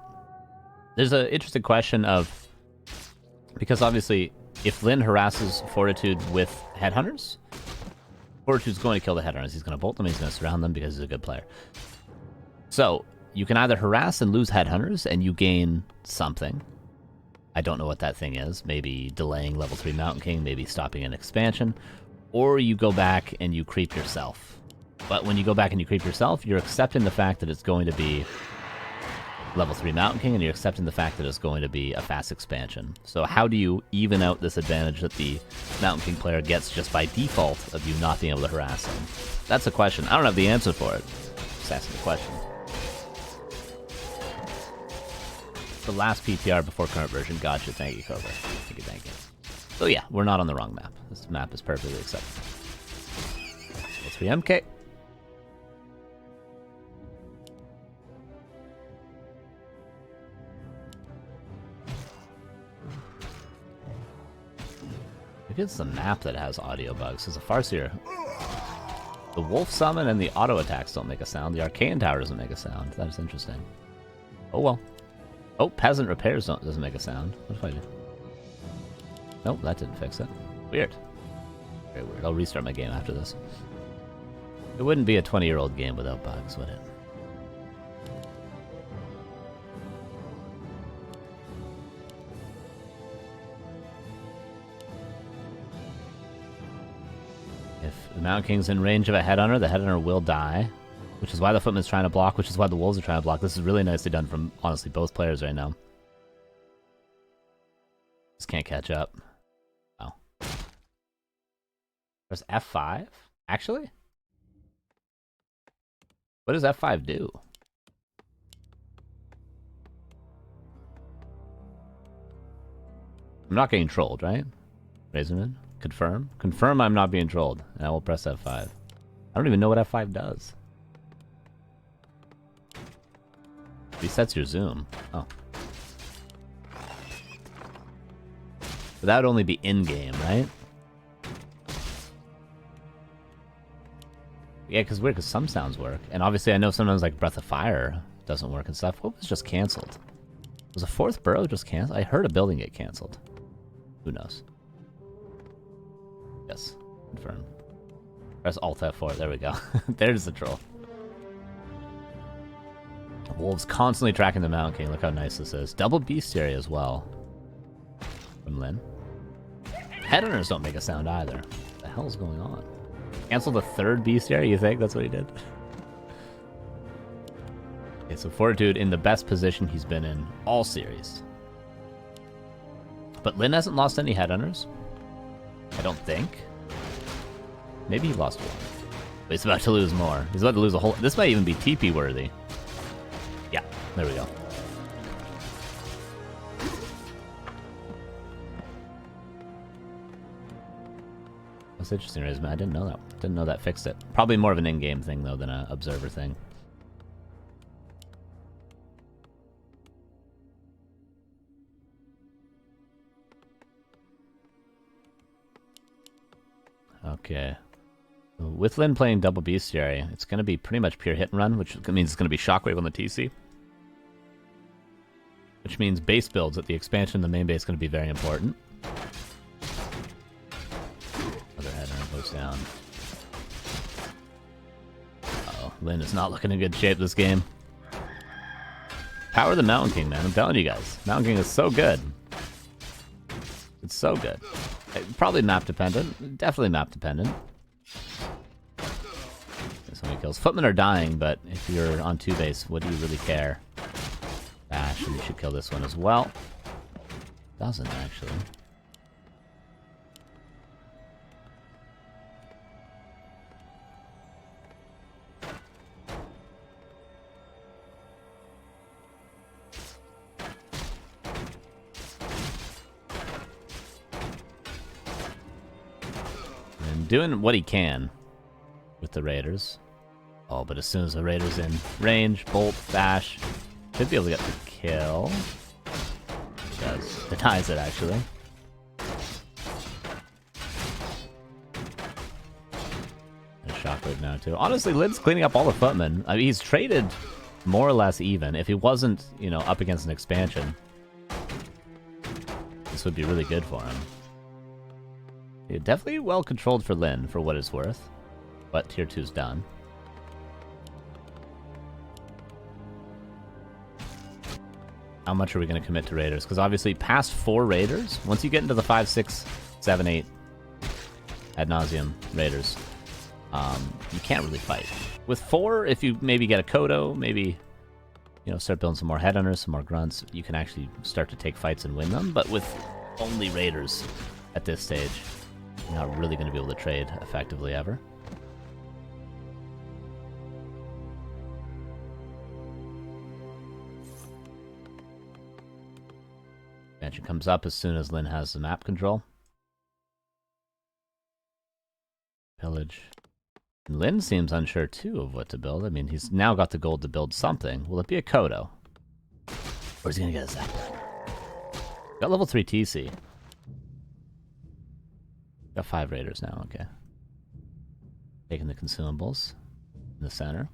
Speaker 1: There's an interesting question of, because obviously if Lin harasses Fortitude with Headhunters, Fortitude's going to kill the Headhunters. He's going to bolt them, he's going to surround them because he's a good player. So, you can either harass and lose Headhunters and you gain something. I don't know what that thing is. Maybe delaying level 3 Mountain King, maybe stopping an expansion. Or you go back and you creep yourself. But when you go back and you creep yourself, you're accepting the fact that it's going to be level 3 Mountain King, and you're accepting the fact that it's going to be a fast expansion. So how do you even out this advantage that the Mountain King player gets just by default of you not being able to harass him? That's a question. I don't have the answer for it. Just asking the question. The last PTR before current version. Gotcha. Thank you, Cobra. Thank you, thank you. So yeah, we're not on the wrong map. This map is perfectly acceptable. Let's 3 MK. Maybe it's the map that has audio bugs. Because the Farseer, the Wolf Summon and the auto attacks don't make a sound. The Arcane Tower doesn't make a sound. That is interesting. Oh well. Oh, Peasant Repairs doesn't make a sound. What if I do? Nope, that didn't fix it. Weird. Very weird. I'll restart my game after this. It wouldn't be a 20-year-old game without bugs, would it? If the Mountain King's in range of a Headhunter, the Headhunter will die. Which is why the Footman's trying to block, which is why the Wolves are trying to block. This is really nicely done from, honestly, both players right now. Just can't catch up. Oh. There's F5? Actually? What does F5 do? I'm not getting trolled, right? Razorman? Confirm? Confirm I'm not being trolled. And I will press F5. I don't even know what F5 does. Resets your zoom. Oh. But that would only be in-game, right? Yeah, because weird, because some sounds work. And obviously I know sometimes like Breath of Fire doesn't work and stuff. What was just cancelled? Was a 4th burrow just cancelled? I heard a building get cancelled. Who knows? Yes. Confirm. Press Alt F4. There we go. There's the troll. Wolves constantly tracking the Mountain King. Look how nice this is. Double Bestiary as well. From Lynn. Headhunters don't make a sound either. What the hell's going on? Cancel the 3rd Bestiary, you think? That's what he did? Okay, so Fortitude in the best position he's been in all series. But Lynn hasn't lost any Headhunters. I don't think. Maybe he lost one. But he's about to lose more. He's about to lose a whole... This might even be TP worthy. Yeah, there we go. That's interesting, Razman. I didn't know that. Didn't know that fixed it. Probably more of an in-game thing, though, than an observer thing. Okay. With Lynn playing double Bestiary, it's going to be pretty much pure hit and run, which means it's going to be Shockwave on the TC. Which means base builds at the expansion in the main base is going to be very important. Other Headhunter goes down. Uh-oh. Lynn is not looking in good shape this game. Power the Mountain King, man. I'm telling you guys. Mountain King is so good. It's so good. Probably map dependent. Definitely map dependent. So many kills. Footmen are dying, but if you're on 2 base, what do you really care? Bash, and you should kill this one as well. Doesn't actually. And doing what he can with the Raiders. Oh, but as soon as the Raiders in range, bolt, bash, should be able to get the kill. He does. Denies it, actually. There's Shockwave now, too. Honestly, Lid's cleaning up all the footmen. I mean, he's traded more or less even. If he wasn't, you know, up against an expansion, this would be really good for him. Yeah, definitely well controlled for Lyn, for what it's worth. But tier 2's done. How much are we going to commit to Raiders? Because obviously, past 4 Raiders, once you get into the 5, 6, 7, 8 ad nauseum Raiders, you can't really fight. With 4, if you maybe get a Kodo, maybe start building some more headhunters, some more grunts, you can actually start to take fights and win them. But with only raiders at this stage, you're not really going to be able to trade effectively ever. Expansion comes up as soon as Lynn has the map control. Pillage. And Lynn seems unsure too of what to build. I mean, he's now got the gold to build something. Will it be a Kodo? Or is he gonna get a Zap? Got level 3 TC. Got 5 raiders now, okay. Taking the consumables in the center.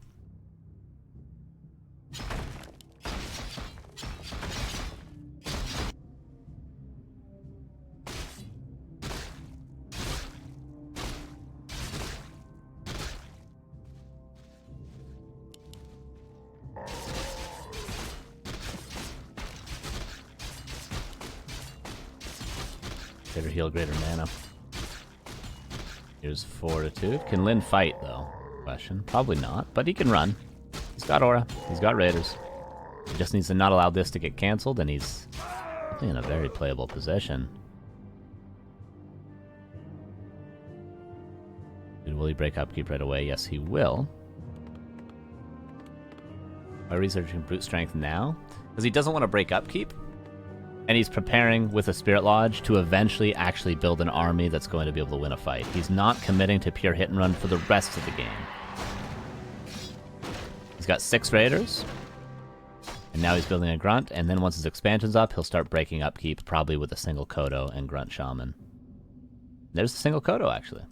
Speaker 1: Greater heal, greater mana. Here's Fortitude. Can Lynn fight, though? Question. Probably not, but he can run. He's got aura. He's got raiders. He just needs to not allow this to get cancelled, and he's in a very playable position. Will he break upkeep right away? Yes, he will. Why researching brute strength now? Because he doesn't want to break upkeep. And he's preparing with a Spirit Lodge to eventually actually build an army that's going to be able to win a fight. He's not committing to pure hit and run for the rest of the game. He's got 6 raiders. And now he's building a grunt, and then once his expansion's up, he'll start breaking upkeep, probably with a single Kodo and grunt shaman. There's a single Kodo, actually.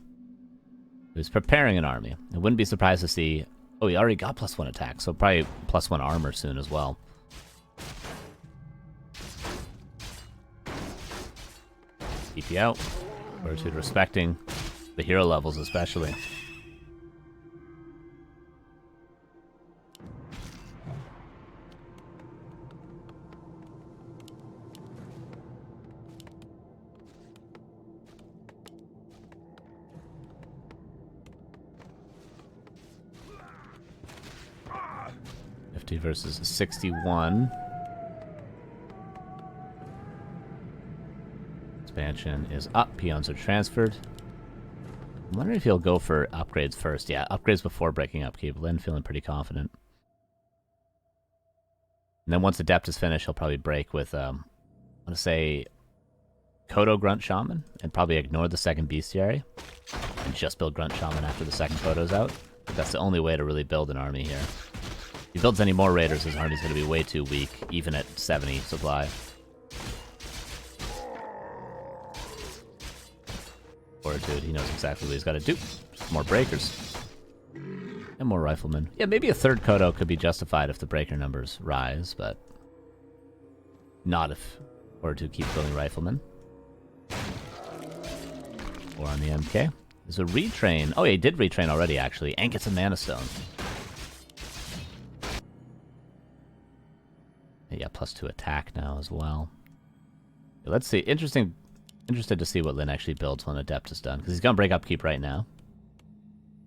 Speaker 1: He was preparing an army. I wouldn't be surprised to see... Oh, he already got +1 attack, so probably +1 armor soon as well. TP out. Fortitude respecting the hero levels especially. /50 versus 61. Expansion is up. Peons are transferred. I'm wondering if he'll go for upgrades first. Yeah, upgrades before breaking upkeep. Lynn feeling pretty confident. And then once Adept is finished, he'll probably break with, I want to say, Kodo Grunt Shaman, and probably ignore the second Bestiary, and just build Grunt Shaman after the second Kodo's out. That's the only way to really build an army here. If he builds any more raiders, his army's going to be way too weak, even at 70 supply. Fortitude, he knows exactly what he's got to do. More breakers. And more riflemen. Yeah, maybe a third Kodo could be justified if the breaker numbers rise, but not if Fortitude keeps building riflemen. Or on the MK. There's a retrain. Oh, yeah, he did retrain already, actually, and gets a Mana Stone. Yeah, +2 attack now as well. Yeah, let's see. Interested to see what Lynn actually builds when Adept is done, because he's going to break upkeep right now.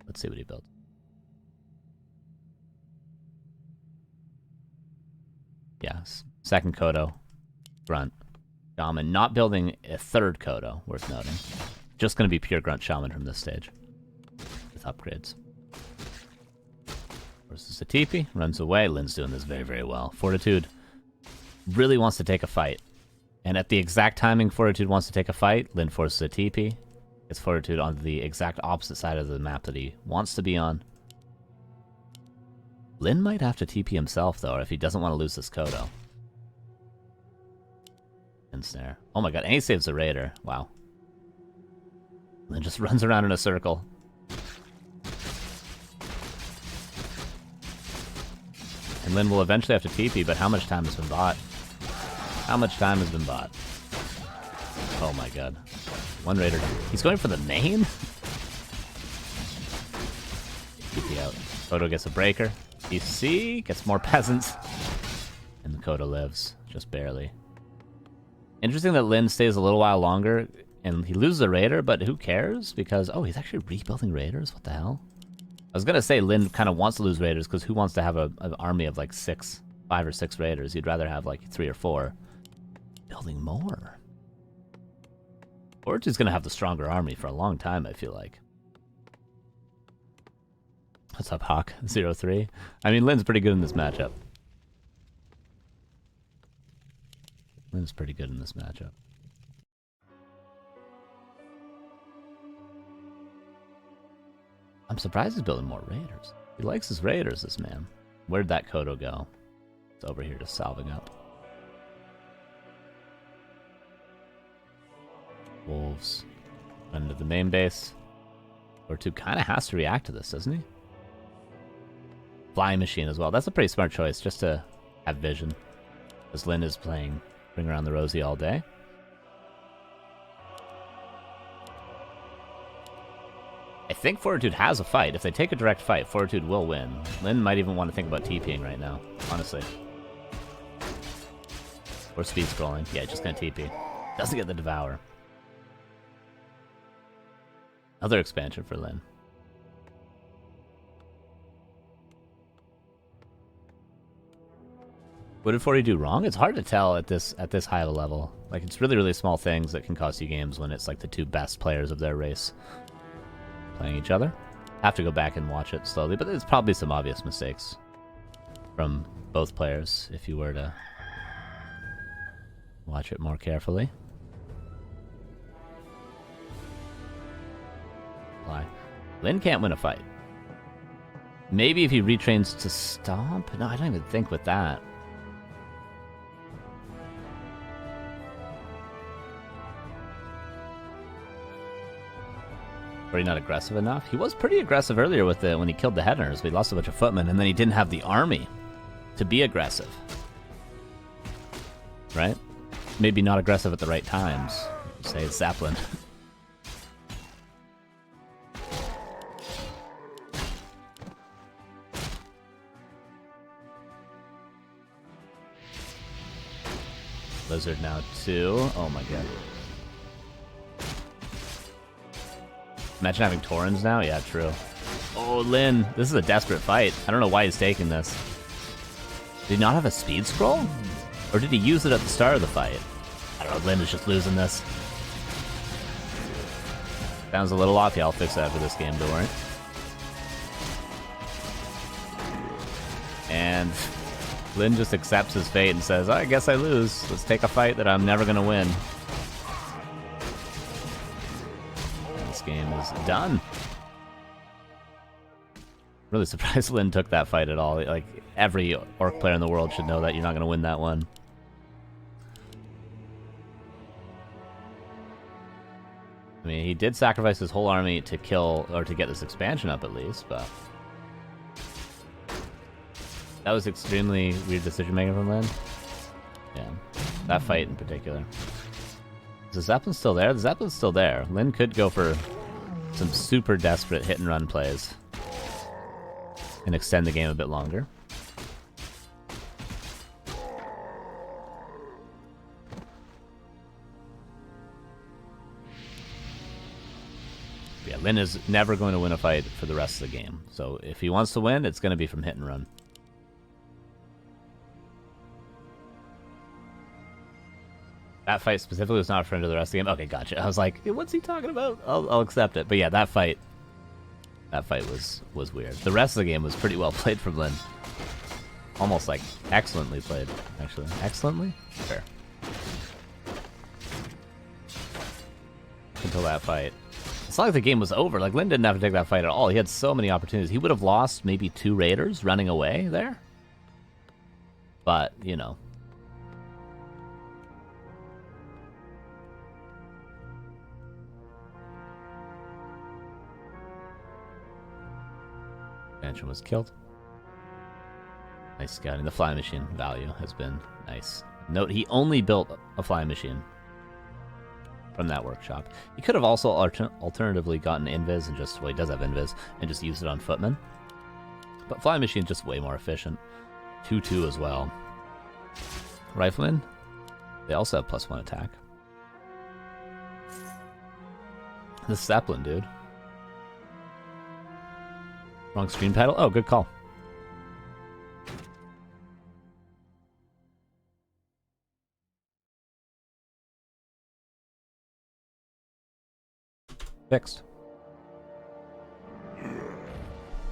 Speaker 1: Let's see what he builds. Yes, second Kodo, Grunt, Shaman. Not building a third Kodo, worth noting. Just going to be pure Grunt Shaman from this stage, with upgrades. Versus a TP, runs away. Lynn's doing this very, very well. Fortitude really wants to take a fight. And at the exact timing Fortitude wants to take a fight, Lynn forces a TP. Gets Fortitude on the exact opposite side of the map that he wants to be on. Lynn might have to TP himself, though, if he doesn't want to lose this Kodo. Ensnare. Oh my god, and he saves the Raider. Wow. Lynn just runs around in a circle. And Lynn will eventually have to TP, but how much time has been bought? How much time has been bought? Oh my god. One Raider. He's going for the main? TP out. Kodo gets a breaker. TC gets more peasants. And the Kodo lives. Just barely. Interesting that Lynn stays a little while longer, and he loses a Raider, but who cares? Because, oh, he's actually rebuilding Raiders? What the hell? I was gonna say Lynn kind of wants to lose Raiders, because who wants to have an army of like 6 5 or 6 raiders. You'd rather have like 3 or 4. Building more. Fortune's gonna have the stronger army for a long time, I feel like. What's up, Hawk? 0-3. I mean, Lynn's pretty good in this matchup. Lynn's pretty good in this matchup. I'm surprised he's building more raiders. He likes his raiders, this man. Where'd that Kodo go? It's over here just salving up. Wolves. Under the main base. Fortitude kind of has to react to this, doesn't he? Flying machine as well. That's a pretty smart choice, just to have vision. Because Lynn is playing Bring Around the Rosie all day. I think Fortitude has a fight. If they take a direct fight, Fortitude will win. Lynn might even want to think about TPing right now, honestly. Or speed scrolling. Yeah, just gonna TP. Doesn't get the Devour. Another expansion for Lynn. What did 40 do wrong? It's hard to tell at this high of a level. Like, it's really, really small things that can cost you games when it's like the 2 best players of their race playing each other. Have to go back and watch it slowly, but there's probably some obvious mistakes from both players if you were to watch it more carefully. Why? Lynn can't win a fight. Maybe if he retrains to stomp? No, I don't even think with that. Or he not aggressive enough? He was pretty aggressive earlier with when he killed the Headhunters, but he lost a bunch of footmen, and then he didn't have the army to be aggressive. Right? Maybe not aggressive at the right times. Say it's Zeppelin. Lizard now 2. Oh my god. Imagine having Taurens now? Yeah, true. Oh, Lynn. This is a desperate fight. I don't know why he's taking this. Did he not have a speed scroll? Or did he use it at the start of the fight? I don't know. Lynn is just losing this. Sounds a little off. Yeah, I'll fix that after this game, don't worry. And Lynn just accepts his fate and says, I guess I lose. Let's take a fight that I'm never going to win. Game is done. Really surprised Lynn took that fight at all. Like, every orc player in the world should know that you're not going to win that one. I mean, he did sacrifice his whole army to kill, or to get this expansion up at least, but that was extremely weird decision making from Lynn. Yeah, that fight in particular. Is the Zeppelin still there? The Zeppelin's still there. Lynn could go for some super desperate hit and run plays and extend the game a bit longer. Yeah, Lynn is never going to win a fight for the rest of the game. So if he wants to win, it's going to be from hit and run. That fight specifically was not a friend of the rest of the game. Okay, gotcha. I was like, what's he talking about? I'll accept it. But yeah, that fight was weird. The rest of the game was pretty well played from Lynn. Almost like excellently played, actually. Excellently? Fair. Until that fight. It's not like the game was over. Like, Lynn didn't have to take that fight at all. He had so many opportunities. He would have lost maybe 2 raiders running away there. But, you know. Expansion was killed. Nice scouting. The flying machine value has been nice. Note, he only built a flying machine from that workshop. He could have also alternatively gotten invis and just, well, he does have invis, and just used it on footmen. But flying machine is just way more efficient. 2-2 as well. Riflemen, they also have +1 attack. The Zeppelin, dude. Wrong stream title? Oh, good call. Fixed.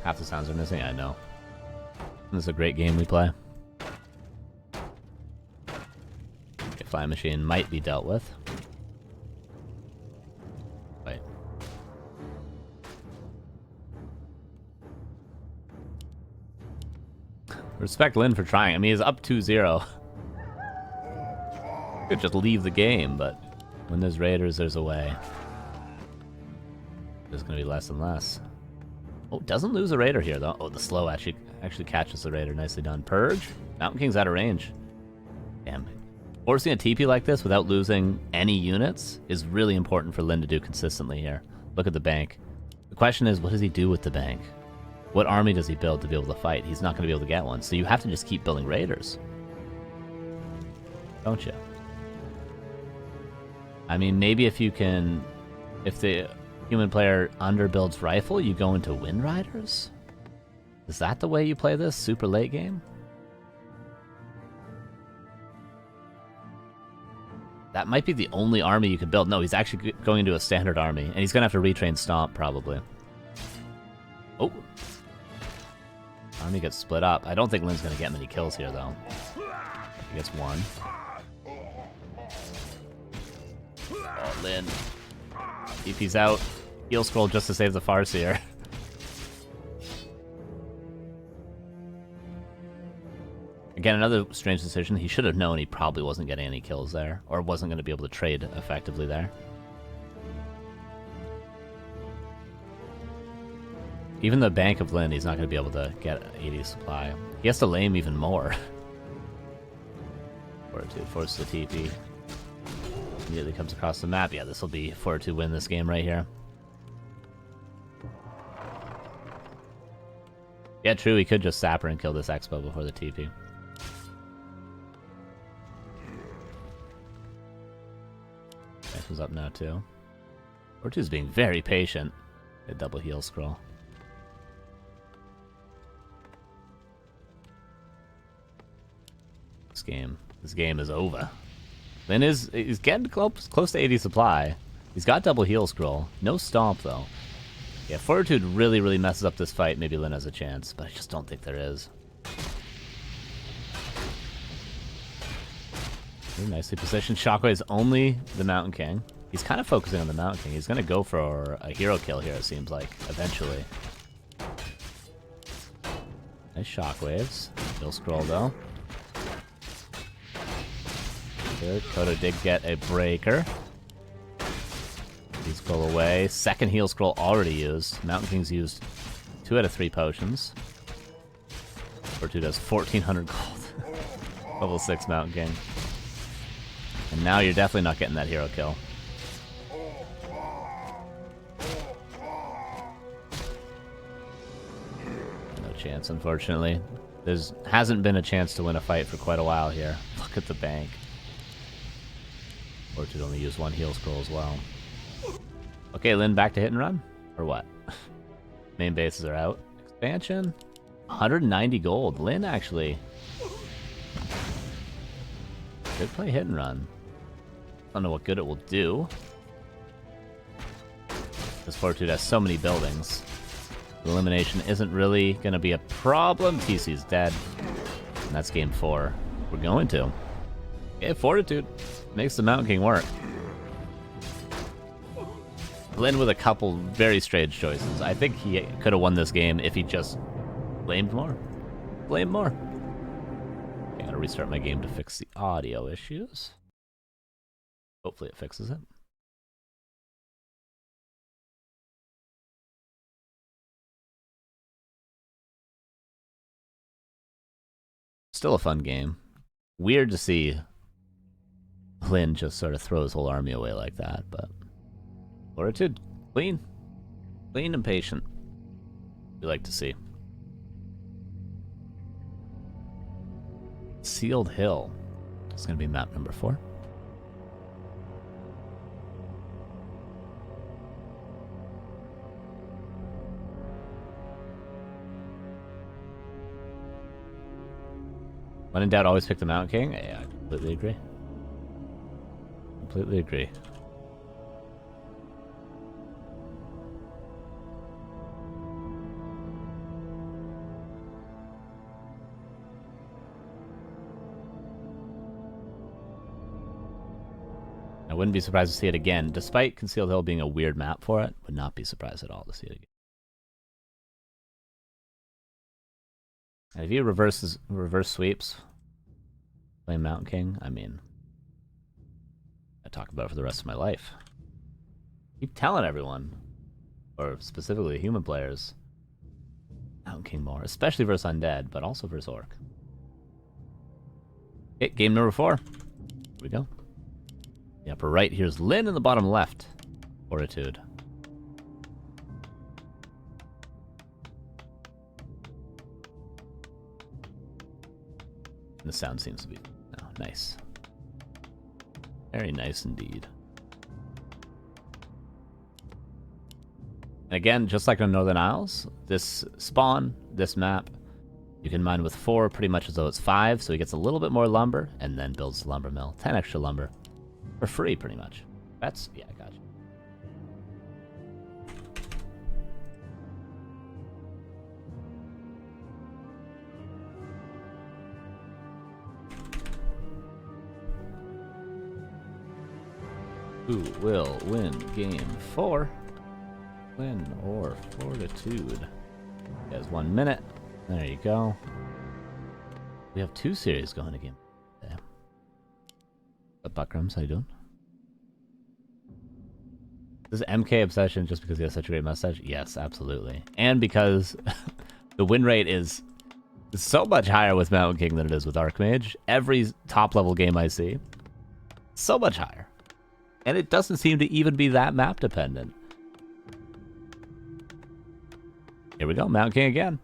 Speaker 1: Half the sounds are missing, I know. This is a great game we play. Okay, Flying Machine might be dealt with. Wait. Respect Lin for trying. I mean, he's up 2-0. Could just leave the game, but when there's raiders, there's a way. There's gonna be less and less. Oh, doesn't lose a raider here though. Oh, the slow actually catches the raider. Nicely done. Purge. Mountain King's out of range. Damn. Forcing a TP like this without losing any units is really important for Lin to do consistently here. Look at the bank. The question is, what does he do with the bank? What army does he build to be able to fight? He's not going to be able to get one, so you have to just keep building raiders. Don't you? I mean, maybe if you can... If the human player underbuilds rifle, you go into Wind Riders? Is that the way you play this super late game? That might be the only army you could build. No, he's actually going into a standard army, and he's going to have to retrain Stomp, probably. Oh. Army gets split up. I don't think Lin's going to get many kills here, though. He gets one. Oh, Lin. TP's out. Heal scroll just to save the Farseer. Again, another strange decision. He should have known he probably wasn't getting any kills there, or wasn't going to be able to trade effectively there. Even the Bank of Lin, he's not going to be able to get 80 supply. He has to lame even more. Fortitude forces the TP. Immediately comes across the map. Yeah, this will be Fortitude win this game right here. Yeah, true, he could just Sapper and kill this Expo before the TP. Comes up now too. Fortitude's being very patient. A double heal scroll. This game is over. Lin he's getting close to 80 supply. He's got double heal scroll. No stomp though. Yeah, Fortitude really messes up this fight. Maybe Lin has a chance, but I just don't think there is. Very nicely positioned. Shockwave is only the Mountain King. He's kind of focusing on the Mountain King. He's going to go for a hero kill here, it seems like, eventually. Nice shockwaves. Heal scroll, though. Good. Kodo did get a breaker. Heal scroll away. Second heal scroll already used. Mountain King's used 2 out of 3 potions. Fortitude has 1,400 gold. Level 6 Mountain King. And now you're definitely not getting that hero kill. No chance, unfortunately. Hasn't been a chance to win a fight for quite a while here. Look at the bank. Fortitude only used 1 heal scroll as well. Okay, Lin, back to hit and run? Or what? Main bases are out. Expansion? 190 gold. Lin actually could play hit and run. I don't know what good it will do. Because Fortitude has so many buildings. Elimination isn't really going to be a problem. TC's dead. And that's game 4. We're going to. Okay, Fortitude makes the Mountain King work. Lin with a couple very strange choices. I think he could have won this game if he just blamed more. Blame more. I gotta restart my game to fix the audio issues. Hopefully it fixes it. Still a fun game. Weird to see Lin just sort of throw his whole army away like that, but Fortitude, clean. Clean and patient. We like to see. Sealed Hill. It's going to be map number 4. When in doubt, always pick the Mountain King. Yeah, I completely agree. Completely agree. wouldn't be surprised to see it again. Despite Concealed Hill being a weird map for it, would not be surprised at all to see it again. And if he reverse sweeps, playing Mountain King, I mean, I talk about it for the rest of my life. Keep telling everyone, or specifically human players, Mountain King more, especially versus Undead, but also versus Orc. Okay, game number 4. Here we go. The upper right, here's Lynn in the bottom left. Fortitude. The sound seems to be nice. Very nice indeed. And again, just like on Northern Isles, this spawn, this map, you can mine with 4 pretty much as though it's 5, so he gets a little bit more lumber and then builds the lumber mill. 10 extra lumber. For free, pretty much. That's, yeah, I got you. Who will win game 4? Lynn or Fortitude? He has 1 minute. There you go. We have 2 series going again. Yeah. What Buckrams, how you doing? This is MK Obsession just because he has such a great mustache? Yes, absolutely. And because the win rate is so much higher with Mountain King than it is with Archmage. Every top level game I see, so much higher. And it doesn't seem to even be that map dependent. Here we go, Mountain King again.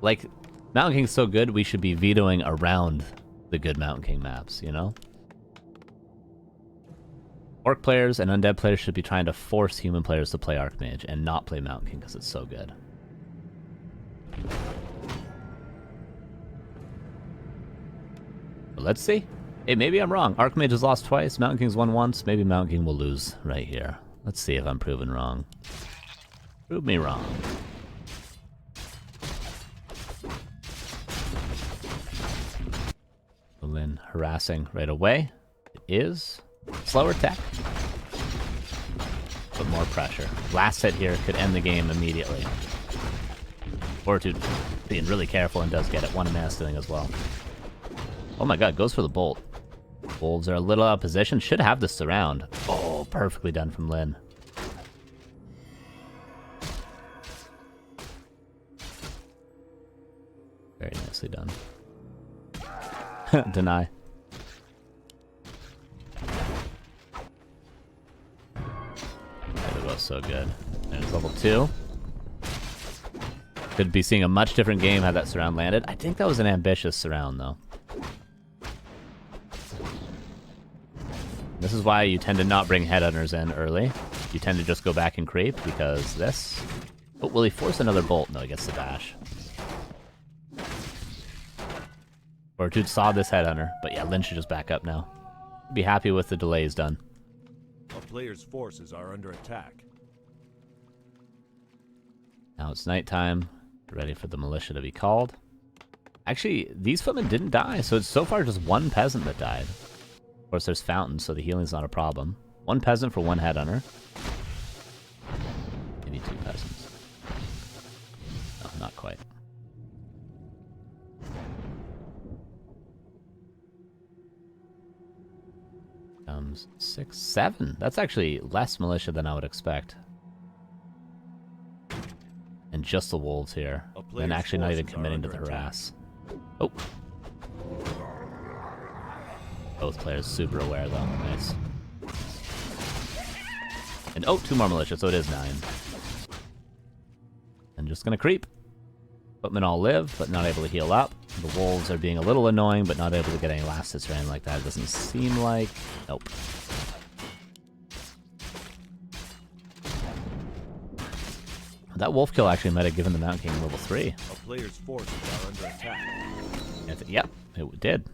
Speaker 1: Like, Mountain King's so good, we should be vetoing around the good Mountain King maps, you know? Orc players and Undead players should be trying to force human players to play Archmage and not play Mountain King because it's so good. But let's see. Hey, maybe I'm wrong. Archmage has lost twice, Mountain King's won once. Maybe Mountain King will lose right here. Let's see if I'm proven wrong. Prove me wrong. Lynn harassing right away. It is slower tech. But more pressure. Last hit here could end the game immediately. Fortitude being really careful and does get it. 1 mass doing as well. Oh my god, goes for the bolt. Wolves are a little out of position. Should have the surround. Oh, perfectly done from Lynn. Very nicely done. Deny. That was so good. There's level 2. Could be seeing a much different game had that surround landed. I think that was an ambitious surround, though. This is why you tend to not bring headhunters in early. You tend to just go back and creep, because this... Oh, will he force another bolt? No, he gets the dash. Fortitude saw this headhunter, but yeah, Lynn should just back up now. Be happy with the delays done.
Speaker 2: A player's forces are under attack.
Speaker 1: Now it's nighttime. Ready for the militia to be called. Actually, these footmen didn't die, so it's so far just 1 peasant that died. Of course, there's fountains, so the healing's not a problem. 1 peasant for 1 headhunter. Maybe 2 peasants. No, not quite. Comes 6, 7. That's actually less militia than I would expect. And just the wolves here. And actually not even committing to the harass. Oh. Both players super aware though. Nice. And oh, 2 more militia, so it is 9. And just gonna creep. Footmen all live, but not able to heal up. The wolves are being a little annoying, but not able to get any last hits or anything like that. It doesn't seem like... Nope. That wolf kill actually might have given the Mountain King level 3.
Speaker 2: A player's forces are under attack.
Speaker 1: Yep, it did.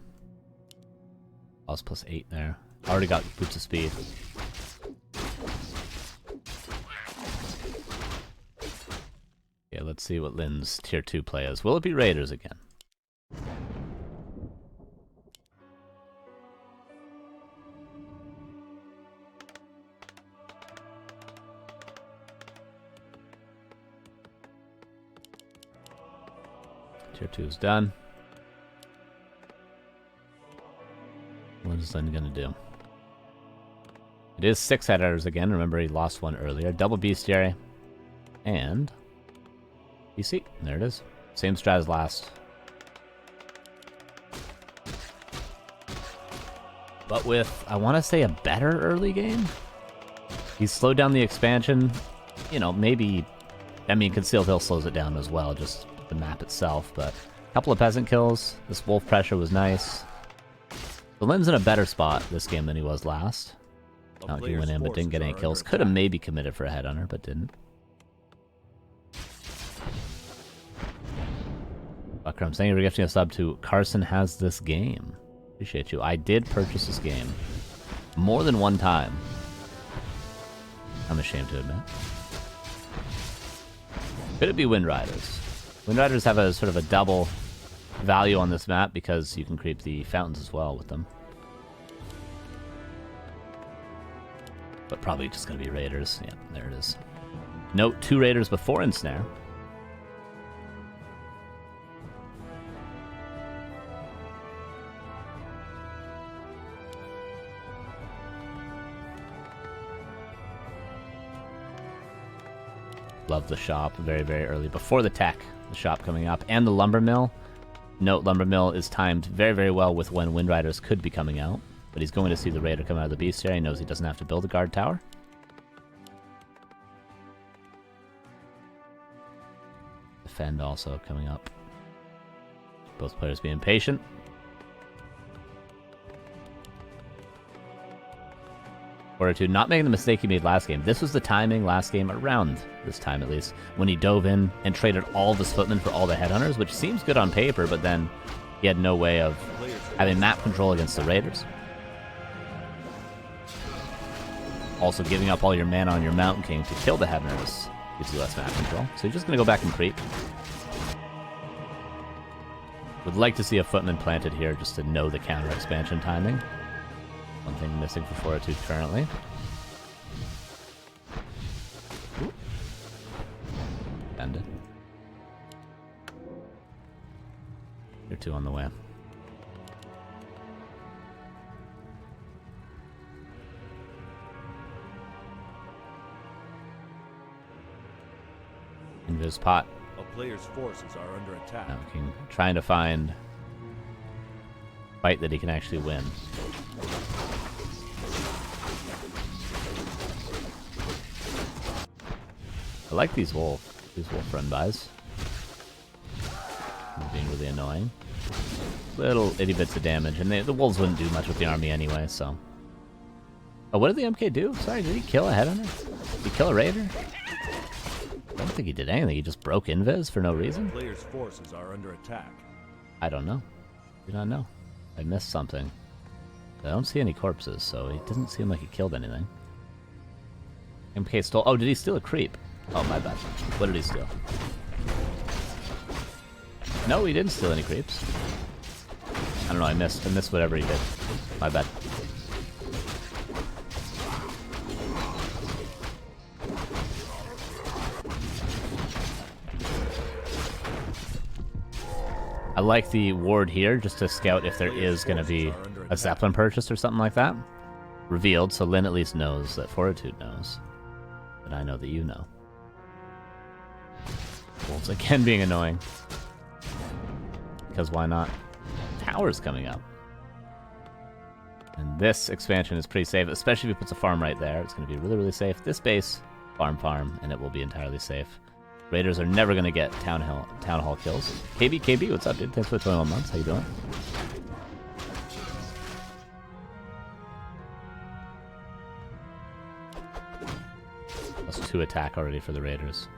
Speaker 1: Lost +8 there. Already got boots of speed. Yeah, let's see what Lynn's tier 2 play is. Will it be Raiders again? Tier 2 is done. What is Lynn gonna do? It is 6 headers again. Remember, he lost one earlier. Double bestiary. And PC. There it is. Same strat as last. But with, I want to say, a better early game. He's slowed down the expansion. You know, maybe... I mean, Concealed Hill slows it down as well, just the map itself. But a couple of peasant kills. This wolf pressure was nice. So Lynn's in a better spot this game than he was last. Now he went in but didn't get any kills. Could have maybe committed for a headhunter, but didn't. Buckram, thank you for gifting a sub to Carson Has This Game. Appreciate you. I did purchase this game more than one time. I'm ashamed to admit. Could it be Wind Riders? Wind Riders have a sort of a double value on this map because you can creep the fountains as well with them. But probably just going to be Raiders. Yeah, there it is. Note 2 Raiders before Ensnare. Love the shop very, very early. Before the tech, the shop coming up. And the lumber mill. Note, lumber mill is timed very, very well with when Wind Riders could be coming out. But he's going to see the Raider come out of the bestiary. He knows he doesn't have to build a guard tower. Defend also coming up. Both players being patient. Fortitude not making the mistake he made last game. This was the timing last game, around this time at least, when he dove in and traded all of his footmen for all the headhunters, which seems good on paper, but then he had no way of having map control against the Raiders. Also, giving up all your mana on your Mountain King to kill the headhunters gives you less map control. So you're just going to go back and creep. Would like to see a footman planted here just to know the counter expansion timing. One thing missing for Fortitude currently. Ooh. Ended. You're 2 on the way. Invis pot.
Speaker 2: A player's forces are under attack.
Speaker 1: Now King trying to find fight that he can actually win. I like these wolf run bys. They're being really annoying. Little itty bits of damage, and the wolves wouldn't do much with the army anyway, so. Oh, what did the MK do? Sorry, did he kill a headhunter? Did he kill a raider? I don't think he did anything. He just broke Invis for no reason.
Speaker 2: Player's forces are under attack.
Speaker 1: I don't know. Do not know. I missed something. I don't see any corpses, so it doesn't seem like he killed anything. MK stole. Oh, did he steal a creep? Oh, my bad. What did he steal? No, he didn't steal any creeps. I don't know. I missed whatever he did. My bad. I like the ward here just to scout if there is going to be a Zeppelin purchase or something like that. Revealed, so Lynn at least knows that Fortitude knows. And I know that you know. Wolves again being annoying. Because why not? Tower's coming up. And this expansion is pretty safe, especially if he puts a farm right there. It's going to be really, really safe. This base, farm, and it will be entirely safe. Raiders are never going to get town hall kills. KB, what's up, dude? Thanks for the 21 months. How you doing? That's 2 attack already for the Raiders.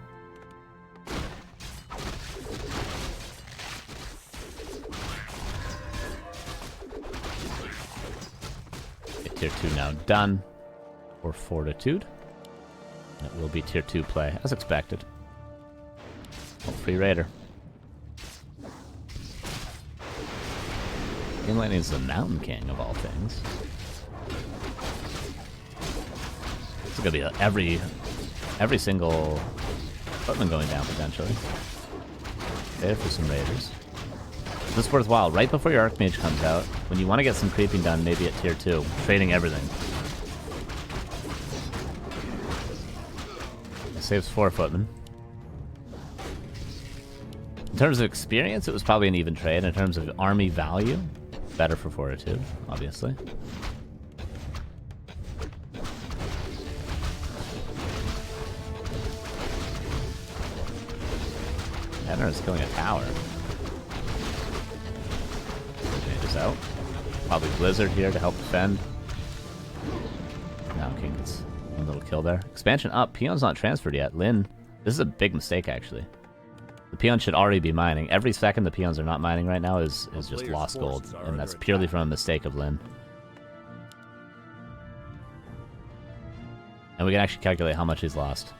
Speaker 1: Okay, tier 2 now done for Fortitude. It will be tier 2 play, as expected. Oh, free Raider. Game Lightning is the Mountain King of all things. It's gonna be every single footman going down potentially. There for some Raiders. This is worthwhile. Right before your Archmage comes out, when you want to get some creeping done, maybe at tier 2, trading everything. It saves 4 footmen. In terms of experience, it was probably an even trade. In terms of army value, better for Fortitude, obviously. Henner is killing a tower. Mage is out. Probably Blizzard here to help defend. Now King gets a little kill there. Expansion up. Peon's not transferred yet. Lin, this is a big mistake, actually. The peon should already be mining. Every second the peons are not mining right now is just lost gold. And that's purely from a mistake of Lin. And we can actually calculate how much he's lost.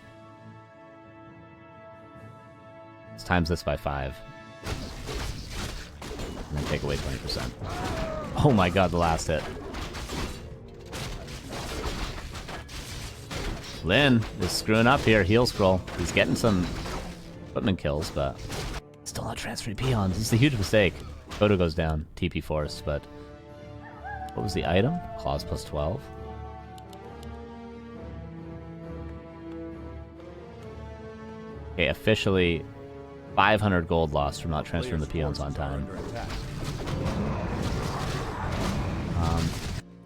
Speaker 1: Let's times this by 5. And then take away 20%. Oh my god, the last hit. Lin is screwing up here. Heal scroll. He's getting some footman kills, but still not transferring peons. This is a huge mistake. Photo goes down. TP force, but what was the item? Claws plus 12. Okay, officially 500 gold lost from not transferring the peons on time.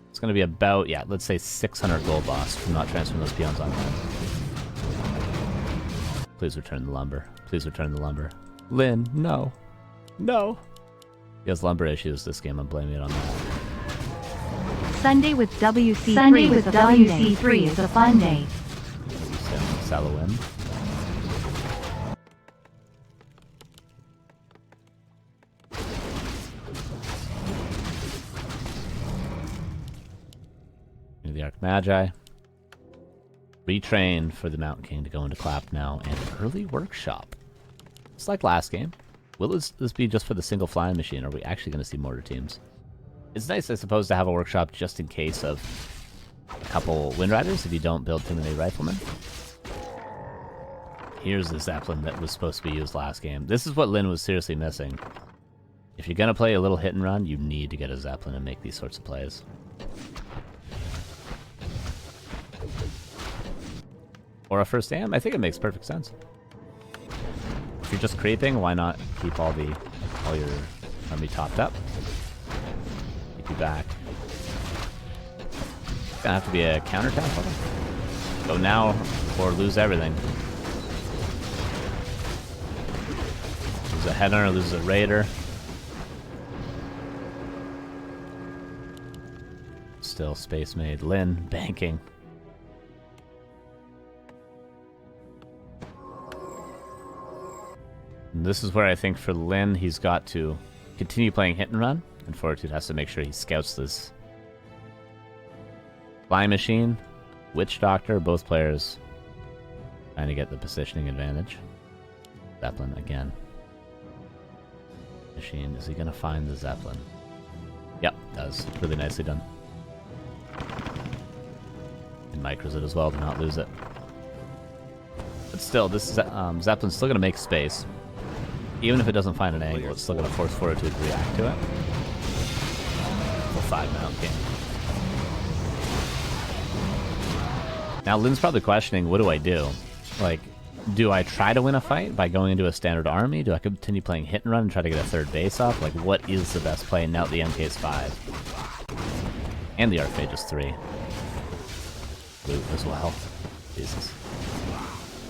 Speaker 1: It's going to be about, yeah, let's say 600 gold lost from not transferring those peons on time. Please return the lumber. Please return the lumber. Lin, no. No. He has lumber issues this game. I'm blaming it on that.
Speaker 3: Sunday with WC3 is a fun day.
Speaker 1: Salowin. The Archmagi. Retrain for the Mountain King to go into Clap now, and early workshop. It's like last game. Will this be just for the single flying machine, or are we actually going to see mortar teams? It's nice, I suppose, to have a workshop just in case of a couple Windriders if you don't build too many Riflemen. Here's the Zeppelin that was supposed to be used last game. This is what Lin was seriously missing. If you're going to play a little hit and run, you need to get a Zeppelin and make these sorts of plays. Or a first AM, I think it makes perfect sense. If you're just creeping, why not keep all your army topped up? Keep you back. It's gonna have to be a counterattack for them. Go now or lose everything. Lose a header, lose a raider. Still Space Maid. Lin banking. And this is where I think for Lin, he's got to continue playing hit and run, and Fortitude has to make sure he scouts this flying machine, Witch Doctor, both players trying to get the positioning advantage. Zeppelin again. Machine, is he going to find the Zeppelin? Yep, does. Really nicely done. And micros it as well to not lose it. But still, this Zeppelin's still going to make space. Even if it doesn't find an angle, it's still going to force Fortitude to react to it. Full 5 Mount King. Now, Lin's probably questioning, what do I do? Like, do I try to win a fight by going into a standard army? Do I continue playing hit and run and try to get a third base up? Like, what is the best play now that the MK is 5? And the Archmage is 3. Loot as well. Jesus.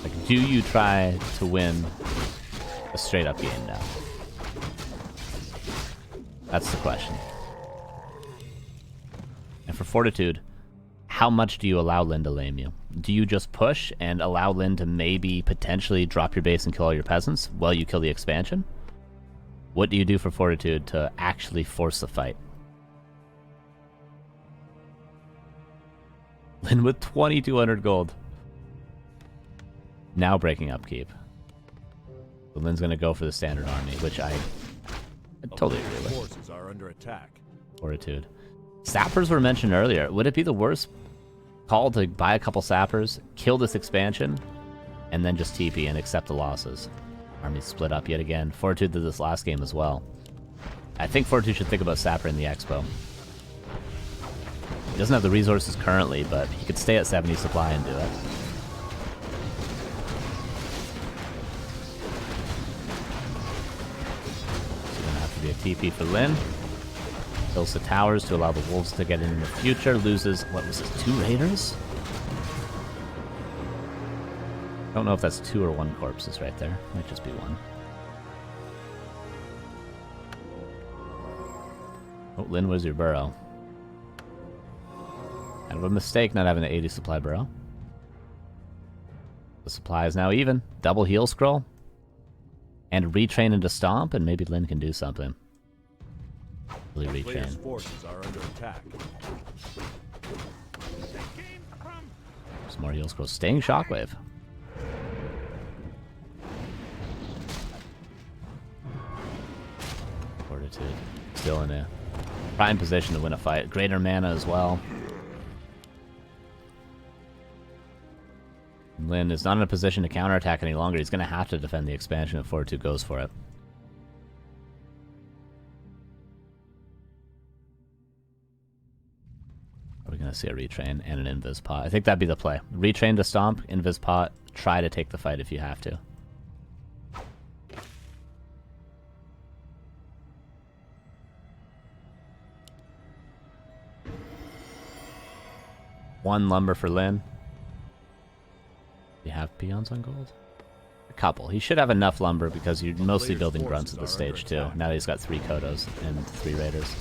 Speaker 1: Like, do you try to win a straight up game now? That's the question. And for Fortitude, how much do you allow Lin to lame you? Do you just push and allow Lin to maybe potentially drop your base and kill all your peasants while you kill the expansion? What do you do for Fortitude to actually force the fight? Lin with 2,200 gold. Now breaking upkeep. So Lin's going to go for the standard army, which I totally agree with.
Speaker 2: Forces are under attack.
Speaker 1: Fortitude. Sappers were mentioned earlier. Would it be the worst call to buy a couple sappers, kill this expansion, and then just TP and accept the losses? Army split up yet again. Fortitude did this last game as well. I think Fortitude should think about Sapper in the Expo. He doesn't have the resources currently, but he could stay at 70 supply and do it. It's going to have to be a TP for Lyn. Builds the towers to allow the wolves to get in the future. Loses, what was this, 2 raiders? I don't know if that's 2 or 1 corpses right there. Might just be 1. Oh, Lyn, where's your burrow? Kind of a mistake not having an 80 supply burrow. The supply is now even. Double heal scroll. And retrain into Stomp, and maybe Lyn can do something. Really retrain.
Speaker 2: Players' forces are under attack.
Speaker 1: Some more heal scrolls. Staying Shockwave. Fortitude. Still in a prime position to win a fight. Greater mana as well. Lyn is not in a position to counterattack any longer. He's going to have to defend the expansion if Fortitude goes for it. Are we going to see a retrain and an invis pot? I think that'd be the play. Retrain to Stomp, invis pot, try to take the fight if you have to. One lumber for Lyn. Do you have peons on gold? A couple. He should have enough lumber because you're mostly building grunts at this stage too. Now that he's got 3 Kodos and 3 raiders.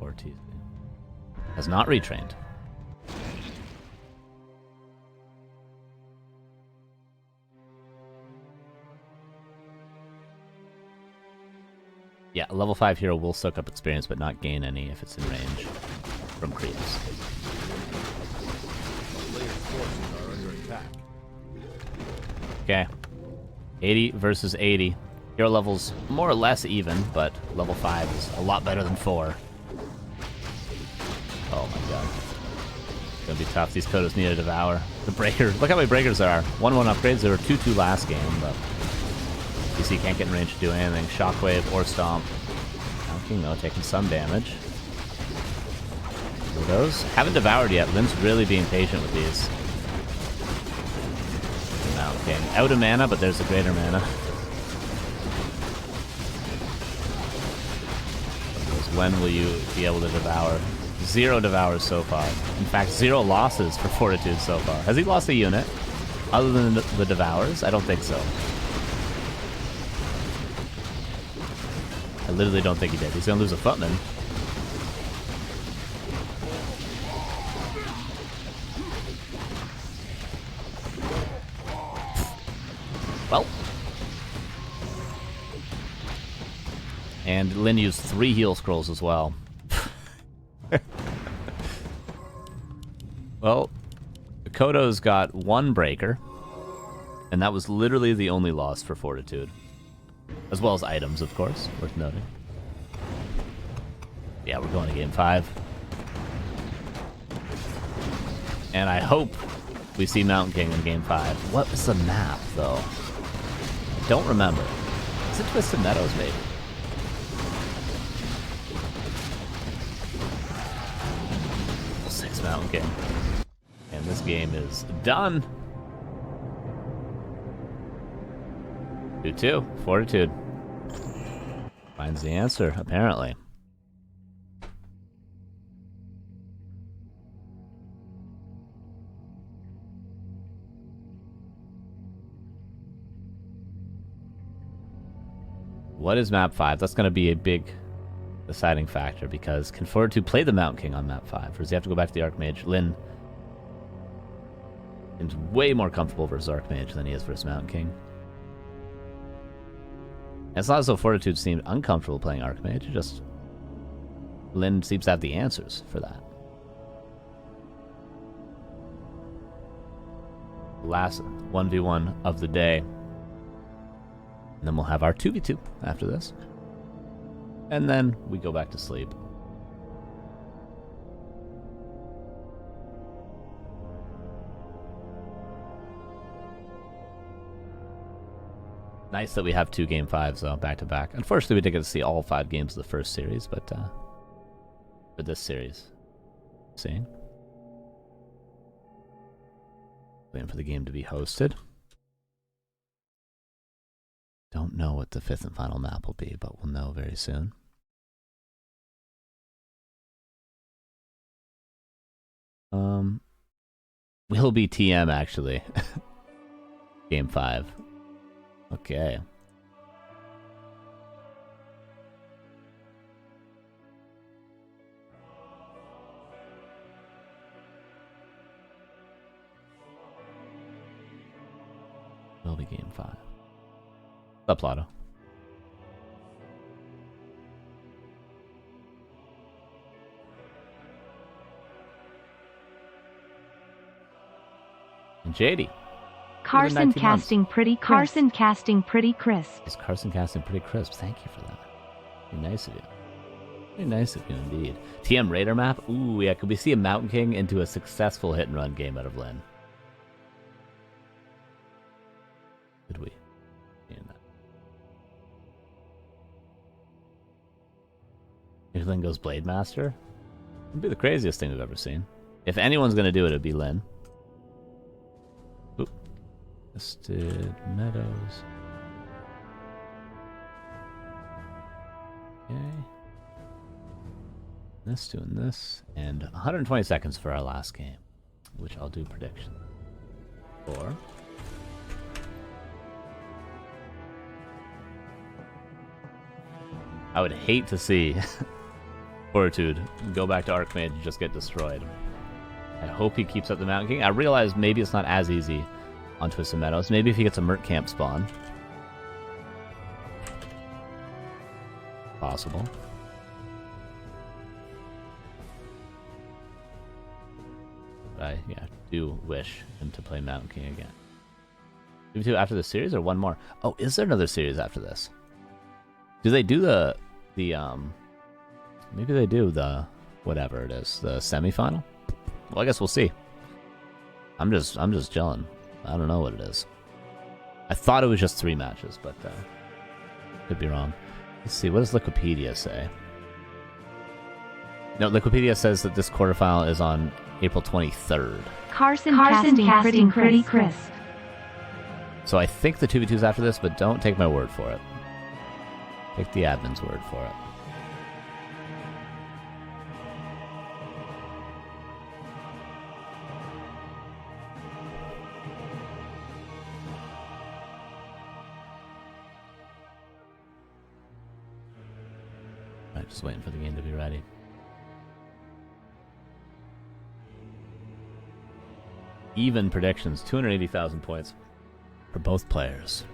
Speaker 1: Ortiz has not retrained. Yeah, a level 5 hero will soak up experience, but not gain any if it's in range from creeps.
Speaker 2: Players' forces are under attack.
Speaker 1: Okay. 80 versus 80. Hero level's more or less even, but level 5 is a lot better than 4. Oh my god. It's gonna be tough. These Kodos need to devour. The breaker. Look how many breakers there are. 1-1 upgrades. There were 2-2 last game, but DC can't get in range to do anything. Shockwave or Stomp. King though, taking some damage. Those haven't devoured yet. Lyn's really being patient with these. Mount King. Out of mana, but there's a greater mana. When will you be able to devour? 0 devours so far. In fact, 0 losses for Fortitude so far. Has he lost a unit? Other than the devours? I don't think so. I literally don't think he did. He's gonna lose a footman. Well. And Lyn used 3 heal scrolls as well. Well, Kodo's got 1 breaker. And that was literally the only loss for Fortitude. As well as items, of course, worth noting. Yeah, we're going to game 5. And I hope we see Mountain King in game 5. What was the map, though? I don't remember. Is it Twisted Meadows, maybe? Level 6 Mountain King. And this game is done. 2-2. Fortitude finds the answer, apparently. What is map 5? That's going to be a big deciding factor, because can Fortitude play the Mountain King on map 5? Or does he have to go back to the Archmage? Lyn is way more comfortable versus Archmage than he is versus Mountain King. And it's not as though Fortitude seemed uncomfortable playing Archmage, it just Lyn seems to have the answers for that. Last 1v1 of the day. And then we'll have our 2v2 after this. And then we go back to sleep. Nice that we have 2 Game 5s, though, back-to-back. Unfortunately, we didn't get to see all 5 games of the first series, but for this series. Seeing. Waiting for the game to be hosted. Don't know what the 5th and final map will be, but we'll know very soon. Will be TM, actually. Game 5. Okay. Will be Game 5. What's up, Lotto? And JD.
Speaker 3: Carson casting pretty crisp. Carson casting pretty crisp.
Speaker 1: Is Carson casting pretty crisp? Thank you for that. Very nice of you. Very nice of you indeed. TM Raider map? Ooh, yeah. Could we see a Mountain King into a successful hit and run game out of Lynn? Could we? If Lynn goes Blade Master? It'd be the craziest thing we've ever seen. If anyone's gonna do it, it'd be Lynn. Oop. Twisted Meadows. Okay. This, doing this. And 120 seconds for our last game, which I'll do prediction for. I would hate to see Fortitude go back to Archmage and just get destroyed. I hope he keeps up the Mountain King. I realize maybe it's not as easy on Twisted Meadows. Maybe if he gets a Merc Camp spawn. Possible. But I do wish him to play Mountain King again. Do we do after the series or one more? Oh, is there another series after this? Do they do the maybe they do the whatever it is, the semifinal? Well, I guess we'll see. I'm just chilling. I don't know what it is. I thought it was just 3 matches, but could be wrong. Let's see, what does Wikipedia say? No, Wikipedia says that this quarterfinal is on April 23rd.
Speaker 3: Carson casting pretty crisp.
Speaker 1: So I think the 2v2's after this, but don't take my word for it. Take the admin's word for it. Alright, just waiting for the game to be ready. Even predictions, 280,000 points for both players.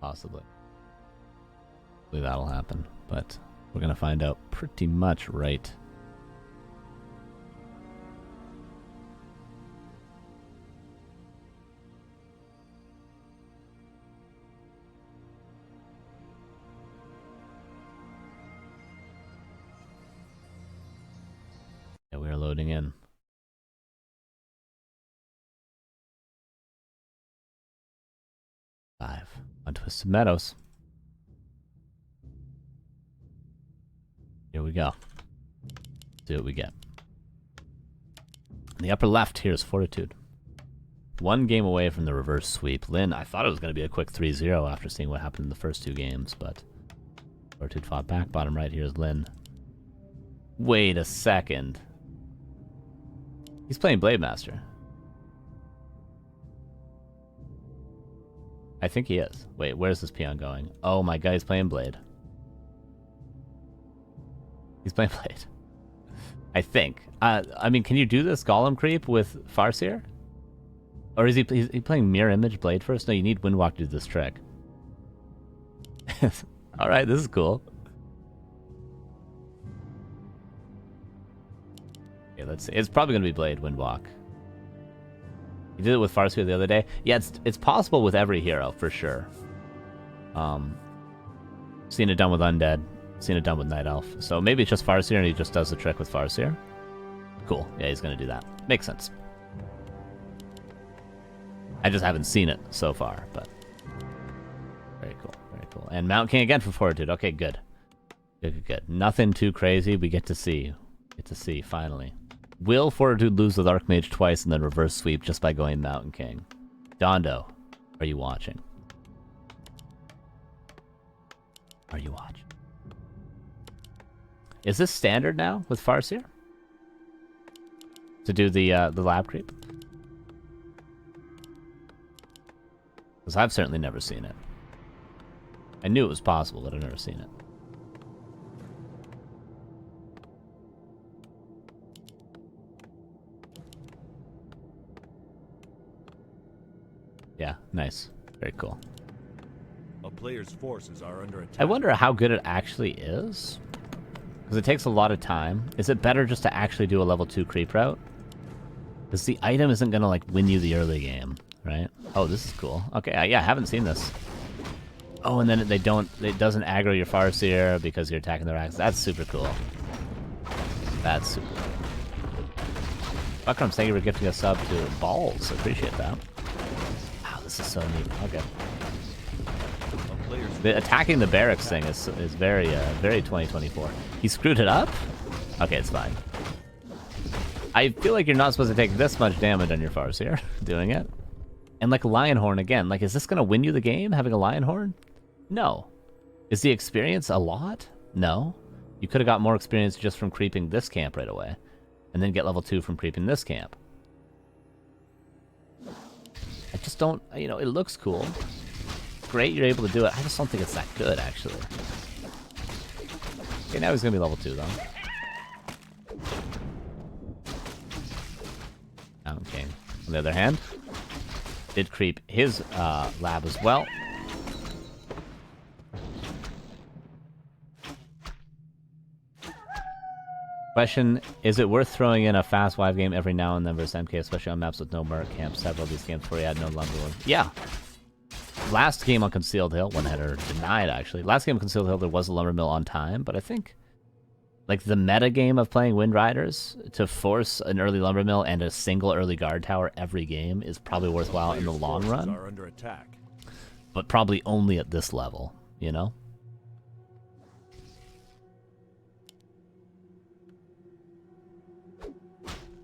Speaker 1: Possibly. Hopefully that'll happen, but we're gonna find out pretty much right. Yeah, we are loading in. On Twisted Meadows. Here we go. See what we get. In the upper left here is Fortitude. 1 game away from the reverse sweep. Lynn, I thought it was going to be a quick 3-0 after seeing what happened in the first 2 games, but Fortitude fought back. Bottom right here is Lynn. Wait a second. He's playing Blade Master. I think he is. Wait, where's this peon going? Oh my god, he's playing Blade. He's playing Blade. I think. I mean, can you do this Golem creep with Farseer? Or is he playing Mirror Image Blade first? No, you need Windwalk to do this trick. Alright, this is cool. Okay, let's see. It's probably going to be Blade Windwalk. You did it with Farseer the other day. Yeah, it's possible with every hero, for sure. Seen it done with Undead. Seen it done with Night Elf. So maybe it's just Farseer and he just does the trick with Farseer. Cool. Yeah, he's going to do that. Makes sense. I just haven't seen it so far, but... Very cool. Very cool. And Mount King again for Fortitude. Okay, good. Good. Nothing too crazy. We get to see. Finally. Will Fortitude lose with Archmage twice and then reverse sweep just by going Mountain King? Dondo, are you watching? Are you watching? Is this standard now with Farseer? To do the lab creep? Because I've certainly never seen it. I knew it was possible, but I've never seen it. Yeah, nice. Very cool.
Speaker 2: A player's forces are under attack.
Speaker 1: I wonder how good it actually is. Because it takes a lot of time. Is it better just to actually do a level 2 creep route? Because the item isn't going to, like, win you the early game, right? Oh, this is cool. Okay, yeah, I haven't seen this. Oh, and then it doesn't aggro your Farseer because you're attacking their axe. That's super cool. That's super cool. Buckram, thank you for gifting a sub to Balls. Appreciate that. Wow, this is so neat. Okay. The attacking the barracks thing is very 2024. He screwed it up? Okay, it's fine. I feel like you're not supposed to take this much damage on your Farseer doing it. And like Lionhorn again, like is this gonna win you the game having a Lionhorn? No. Is the experience a lot? No. You could have got more experience just from creeping this camp right away. And then get level 2 from creeping this camp. I just don't, you know, it looks cool. Great, you're able to do it. I just don't think it's that good, actually. Okay, now he's gonna be level 2, though. Okay. On the other hand, did creep his lab as well. Question, is it worth throwing in a fast wive game every now and then versus MK, especially on maps with no merc camps? Several of these games where you had no lumber. Yeah. Last game on Concealed Hill, one header denied actually. Last game on Concealed Hill, there was a lumber mill on time, but I think like the meta game of playing Wind Riders to force an early lumber mill and a single early guard tower every game is probably worthwhile in the long run.
Speaker 2: Are under attack.
Speaker 1: But probably only at this level, you know?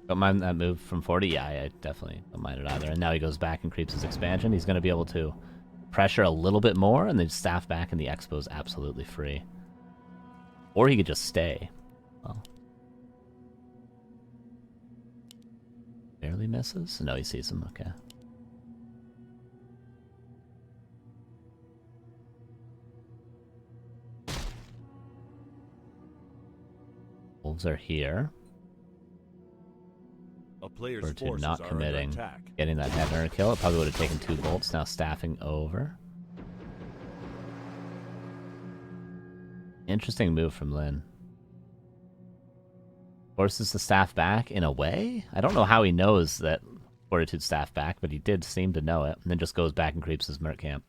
Speaker 1: Don't mind that move from 40? Yeah, I definitely don't mind it either. And now he goes back and creeps his expansion. He's going to be able to pressure a little bit more and then staff back and the expo is absolutely free. Or he could just stay. Well. Barely misses? No, he sees him. Okay. Wolves are here.
Speaker 2: A player's
Speaker 1: Fortitude
Speaker 2: forces
Speaker 1: not
Speaker 2: are
Speaker 1: committing.
Speaker 2: under attack.
Speaker 1: Getting that header kill. It probably would have taken 2 bolts. Now staffing over. Interesting move from Lin. Forces the staff back in a way? I don't know how he knows that Fortitude staff back, but he did seem to know it. And then just goes back and creeps his merc camp.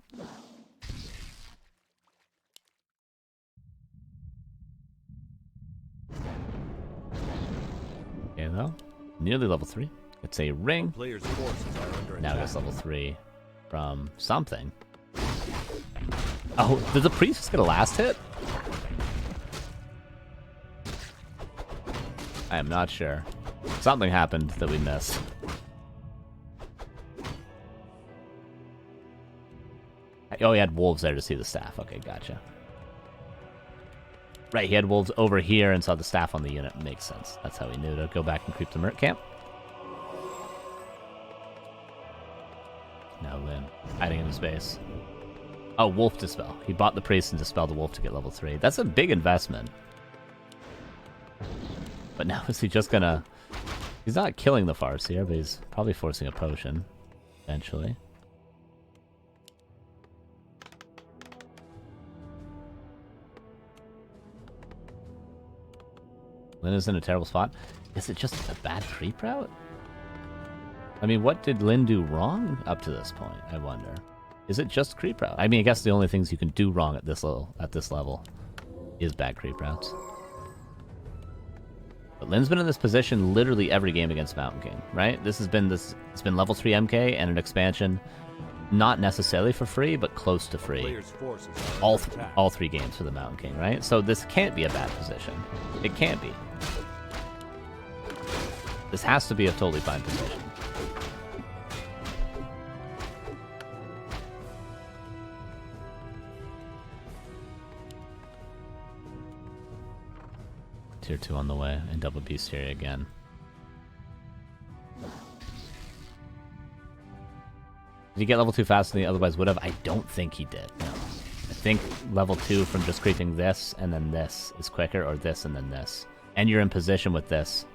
Speaker 1: Okay, though. Nearly level 3. It's a ring.
Speaker 2: Player's forces are under
Speaker 1: Now
Speaker 2: attack.
Speaker 1: it's level 3 from something. Oh, did the priest just get a last hit? I am not sure. Something happened that we missed. Oh, he had wolves there to see the staff. Okay, gotcha. Right, he had wolves over here and saw the staff on the unit. Makes sense. That's how he knew to go back and creep the merc camp. Now Lin, hiding in his base. Oh, wolf dispel. He bought the priest and dispelled the wolf to get level 3. That's a big investment. But now is he just gonna... He's not killing the Farseer, but he's probably forcing a potion. Eventually. Lin is in a terrible spot. Is it just a bad creep route? I mean, what did Lin do wrong up to this point, I wonder? Is it just creep route? I mean, I guess the only things you can do wrong at this level is bad creep routes. But Lin's been in this position literally every game against Mountain King, right? It's been level 3 MK and an expansion, not necessarily for free, but close to free. All 3 games for the Mountain King, right? So this can't be a bad position. It can't be. This has to be a totally fine position. Tier 2 on the way, and double beast area again. Did he get level 2 faster than he otherwise would have? I don't think he did, no. I think level 2 from just creeping this and then this is quicker, or this and then this. And you're in position with this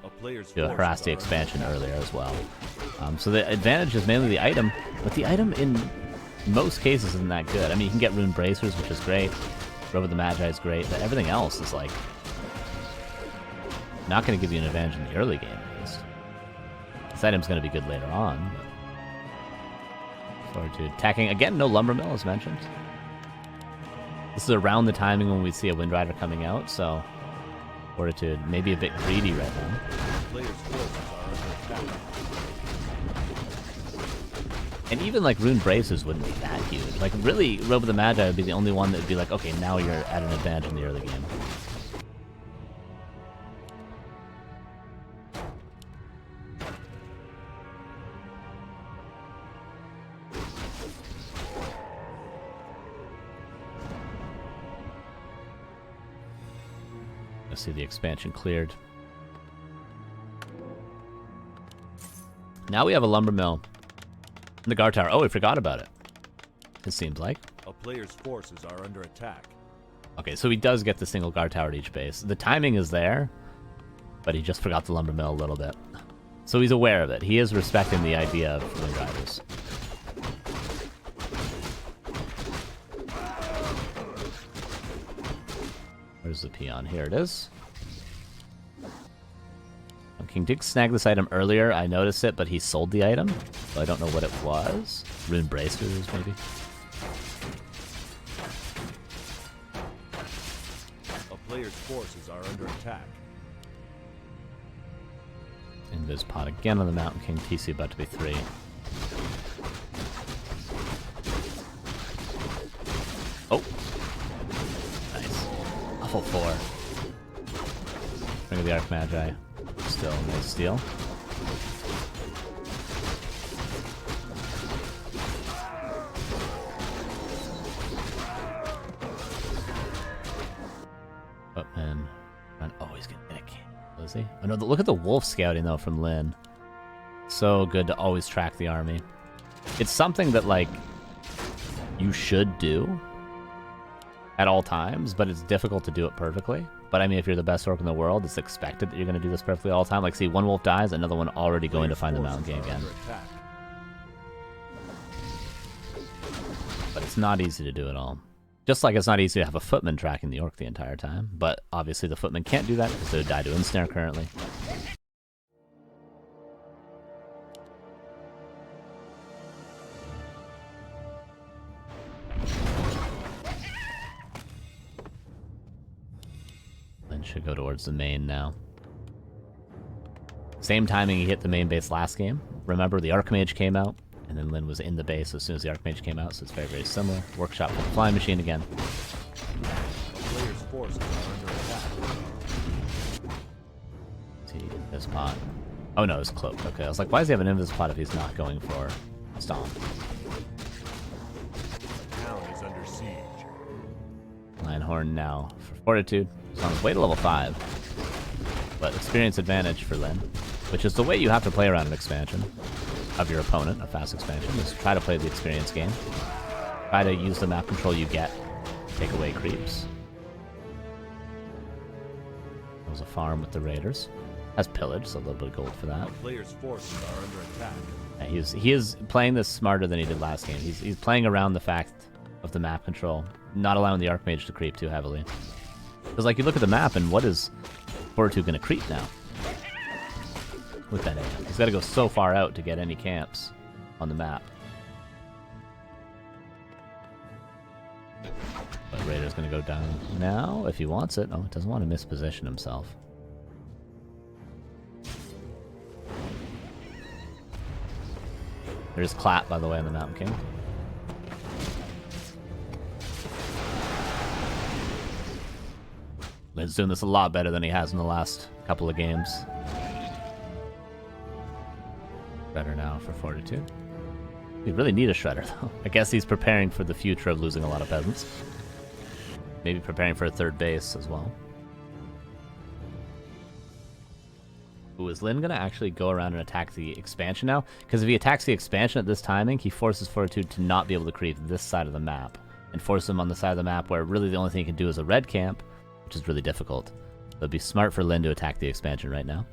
Speaker 1: to harass the expansion earlier as well. So the advantage is mainly the item, but the item in most cases isn't that good. I mean, you can get Rune Bracers, which is great. Robe of the Magi is great, but everything else is like not going to give you an advantage in the early game, at least. This item's going to be good later on. But... Fortitude. Attacking, again, no Lumber Mill, as mentioned. This is around the timing when we see a Wind Rider coming out, so... Fortitude, maybe a bit greedy right now. And even, like, Rune Braces wouldn't be that huge. Like, really, Robe of the Magi would be the only one that would be like, okay, now you're at an advantage in the early game. See the expansion cleared. Now we have a lumber mill. The guard tower. Oh, we forgot about it. It seems like.
Speaker 2: A player's forces are under attack.
Speaker 1: Okay, so he does get the single guard tower at each base. The timing is there, but he just forgot the lumber mill a little bit. So he's aware of it. He is respecting the idea of Wind Riders. Where's the peon? Here it is. King did snag this item earlier. I noticed it, but he sold the item, so I don't know what it was. Rune Bracers, maybe?
Speaker 2: A player's forces are under attack.
Speaker 1: Invis pot again on the Mountain King. TC about to be 3. Oh! Nice. Awful 4. Ring of the Arc Magi. Still no steal. Footman. Oh, he's gonna get a king. Is he? Oh no, look at the wolf scouting though from Lin. So good to always track the army. It's something that like you should do at all times, but it's difficult to do it perfectly. But I mean, if you're the best orc in the world, it's expected that you're going to do this perfectly all the time. Like, see, one wolf dies, another one already going to find the Mountain King again. But it's not easy to do it all. Just like it's not easy to have a footman tracking the orc the entire time. But obviously the footman can't do that because they would die to ensnare currently. Should go towards the main now. Same timing he hit the main base last game. Remember, the Archmage came out, and then Lin was in the base as soon as the Archmage came out, so it's very, very similar. Workshop with the Flying Machine again.
Speaker 2: Player's forces are under attack.
Speaker 1: See, this pot. Oh no, it's cloaked. Okay, I was like, why does he have an invis pot if he's not going for Stomp?
Speaker 2: Town is under siege.
Speaker 1: Lionhorn now for Fortitude. He's on his way to level 5. But experience advantage for Lin, which is the way you have to play around an expansion of your opponent, a fast expansion, is try to play the experience game. Try to use the map control you get to take away creeps. There's a farm with the raiders. Has pillage, so a little bit of gold for that.
Speaker 2: Players' forces are under attack.
Speaker 1: Yeah, he is playing this smarter than he did last game. He's playing around the fact of the map control, not allowing the Archmage to creep too heavily. Because, like, you look at the map, and what is Fortitude going to creep now? with that AM. He's got to go so far out to get any camps on the map. But Raider's going to go down now if he wants it. Oh, he doesn't want to misposition himself. There's Clap, by the way, on the Mountain King. Lynn's doing this a lot better than he has in the last couple of games. Shredder now for Fortitude. We really need a Shredder, though. I guess he's preparing for the future of losing a lot of peasants. Maybe preparing for a third base as well. Ooh, is Lynn going to actually go around and attack the expansion now? Because if he attacks the expansion at this timing, he forces Fortitude to not be able to creep this side of the map. And force him on the side of the map where really the only thing he can do is a red camp, which is really difficult. So it'd be smart for Lynn to attack the expansion right now.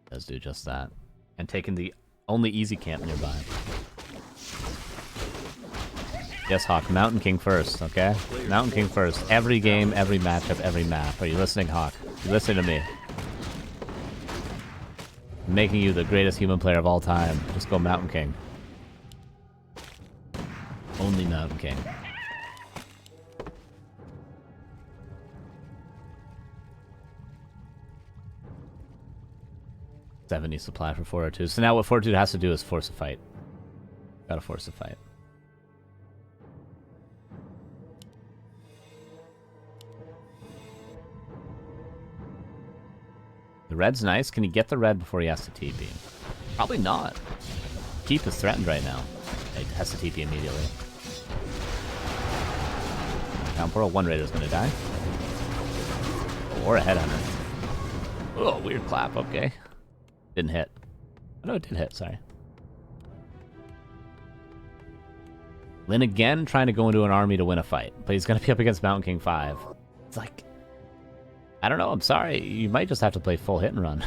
Speaker 1: Does do just that. And taking the only easy camp nearby. Yes, Hawk. Mountain King first, okay? Mountain King first. Every game, every matchup, every map. Are you listening, Hawk? You listening to me? I'm making you the greatest human player of all time. Just go Mountain King. Only Mountain King. $70 supply for Fortitude. So now what Fortitude has to do is force a fight. Gotta force a fight. The red's nice. Can he get the red before he has to TP? Probably not. Keep is threatened right now. He has to TP immediately. Down portal. One Raider's gonna die. Or a headhunter. Oh, weird clap. Okay. Didn't hit. Oh, no, it did hit. Sorry. Lynn again trying to go into an army to win a fight. But he's going to be up against Mountain King 5. It's like... I don't know. I'm sorry. You might just have to play full hit and run.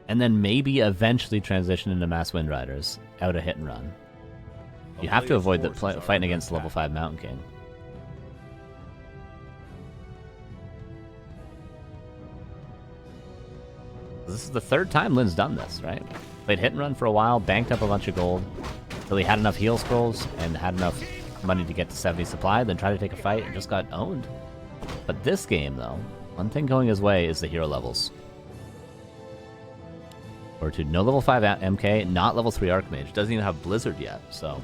Speaker 1: And then maybe eventually transition into Mass Wind Riders. Out of hit and run. You have to avoid the fighting against level 5 Mountain King. This is the third time Lynn's done this, right? Played hit and run for a while, banked up a bunch of gold, until he had enough heal scrolls and had enough money to get to 70 supply, then tried to take a fight and just got owned. But this game, though, one thing going his way is the hero levels. Fortitude, no level 5 MK, not level 3 Archmage. Doesn't even have Blizzard yet, so...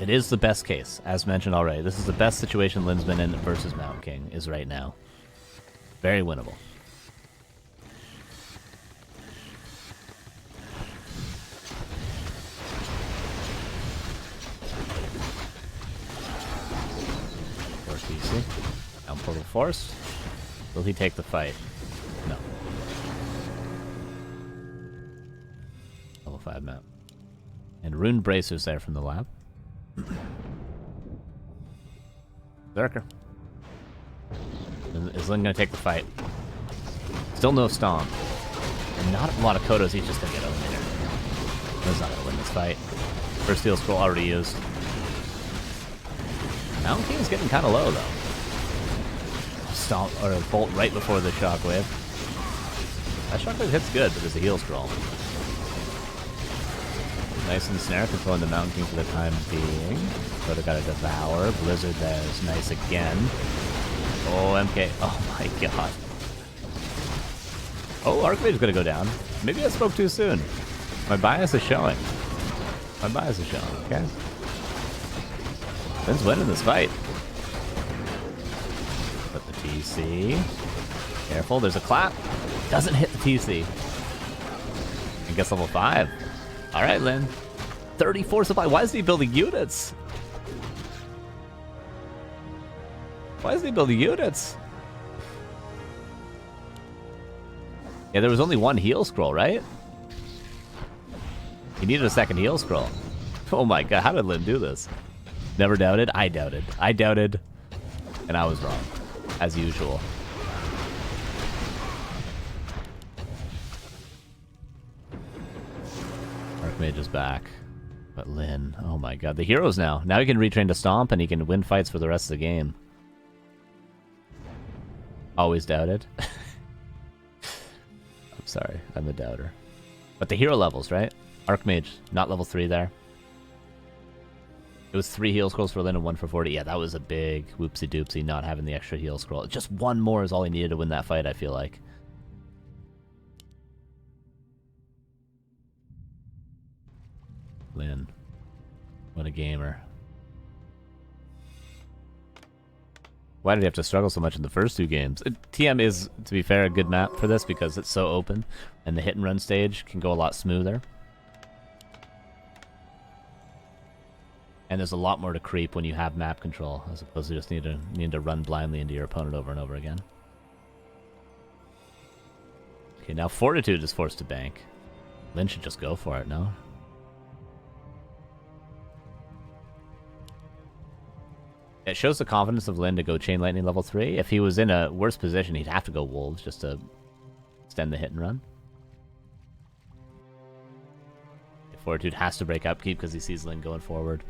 Speaker 1: It is the best case, as mentioned already. This is the best situation Lynn's been in versus Mountain King, is right now. Very winnable. Down portal force. Will he take the fight? No. Level 5 map. And Rune Bracers there from the lab. Berserker. Is Lynn gonna take the fight? Still no Stomp. And not a lot of Kodos, he's just gonna get eliminated. Lynn's not gonna win this fight. First heal scroll already used. Mountain King's getting kind of low, though. Stomp, or a bolt right before the shockwave. That shockwave hits good, but there's a heal scroll. Nice and snare, controlling the Mountain King for the time being. Coda got a Devour. Blizzard there is nice again. Oh, MK. Oh my god. Oh, Archmage is going to go down. Maybe I spoke too soon. My bias is showing. My bias is showing, okay? Lynn's winning this fight. Put the TC. Careful, there's a clap. Doesn't hit the TC. And gets level 5. Alright, Lynn. 34 supply. Why isn't he building units? Why isn't he building units? Yeah, there was only one heal scroll, right? He needed a second heal scroll. Oh my god, how did Lynn do this? Never doubted? I doubted. I doubted. And I was wrong. As usual. Archmage is back. But Lin, oh my god. The heroes now. Now he can retrain to Stomp and he can win fights for the rest of the game. Always doubted. I'm sorry, I'm a doubter. But the hero levels, right? Archmage, not level 3 there. It was 3 heal scrolls for Lin and 1 for 40. Yeah, that was a big whoopsie doopsie not having the extra heal scroll. Just one more is all he needed to win that fight, I feel like. Lin. What a gamer. Why did he have to struggle so much in the first 2 games? TM is, to be fair, a good map for this because it's so open, and the hit and run stage can go a lot smoother. And there's a lot more to creep when you have map control, as opposed to just needing to run blindly into your opponent over and over again. Okay, now Fortitude is forced to bank. Lin should just go for it, no? It shows the confidence of Lin to go Chain Lightning level 3. If he was in a worse position, he'd have to go Wolves just to extend the hit and run. Fortitude has to break upkeep because he sees Lin going forward.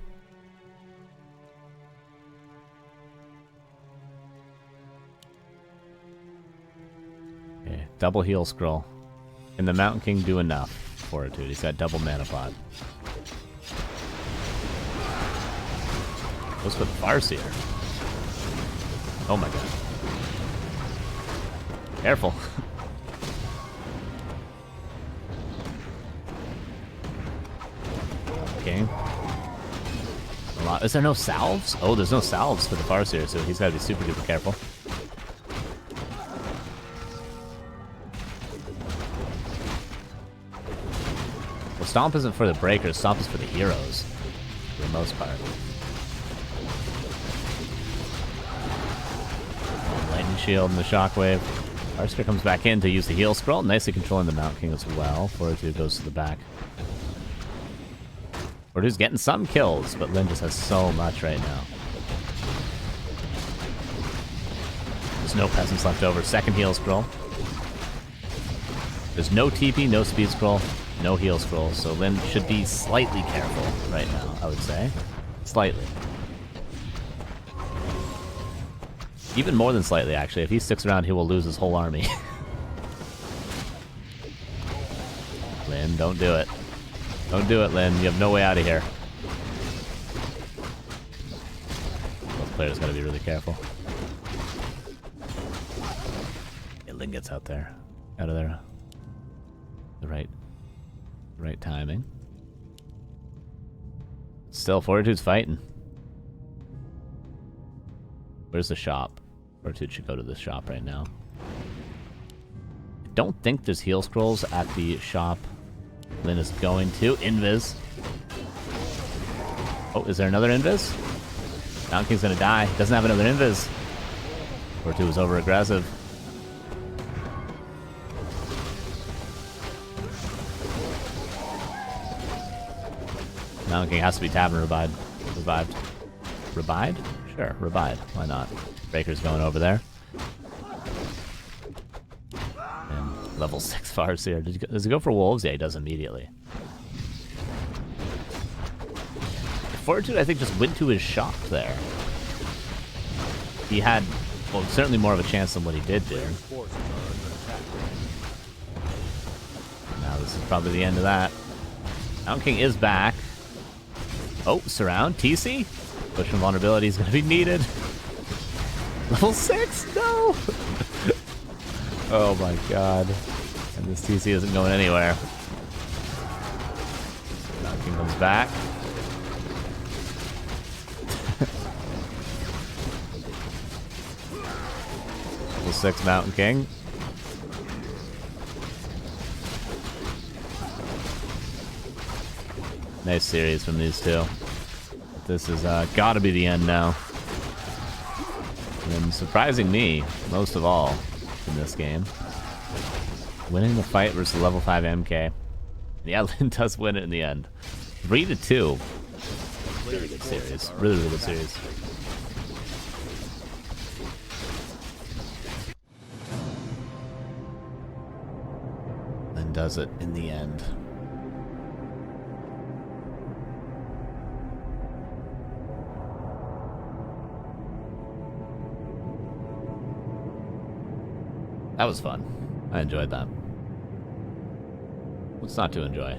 Speaker 1: Okay, double heal scroll. Can the Mountain King do enough? Fortitude, he's got double mana pod. What's with Farseer? Oh my god. Careful. Okay. Is there no salves? Oh, there's no salves for the Farseer, so he's gotta be super duper careful. Well, Stomp isn't for the breakers, Stomp is for the heroes. For the most part. Lightning Shield and the Shockwave. Farseer comes back in to use the heal scroll, nicely controlling the Mountain King as well. Fortitude goes to the back. Fortitude's getting some kills, but Lin just has so much right now. There's no peasants left over. Second heal scroll. There's no TP, no speed scroll, no heal scroll, so Lin should be slightly careful right now, I would say. Slightly. Even more than slightly, actually. If he sticks around, he will lose his whole army. Lin, don't do it. Don't do it, Lin. You have no way out of here. Both players gotta be really careful. Yeah, Lin gets out there. Out of there. The right timing. Still, Fortitude's fighting. Where's the shop? Fortitude should go to this shop right now. I don't think there's heal scrolls at the shop. Lin is going to Invis. Oh, is there another Invis? Mountain King's gonna die. Doesn't have another Invis. Fortitude was over aggressive. Mountain King has to be tapping revived. Revived? Sure, revived. Why not? Breaker's going over there. And level 6 Farseer. Does he go for Wolves? Yeah, he does immediately. Fortitude, I think, just went to his shop there. He had, well, certainly more of a chance than what he did do. Now this is probably the end of that. Mountain King is back. Oh, surround. TC? Push and vulnerability is going to be needed. Level 6? No! Oh my god. And this TC isn't going anywhere. Mountain King comes back. Level 6 Mountain King. Nice series from these two. This is gotta be the end now. And surprising me, most of all, in this game. Winning the fight versus the level 5 MK. Yeah, Lin does win it in the end. 3-2. Really good series. Really, really good series. Lin does it in the end. That was fun. I enjoyed that. What's not to enjoy?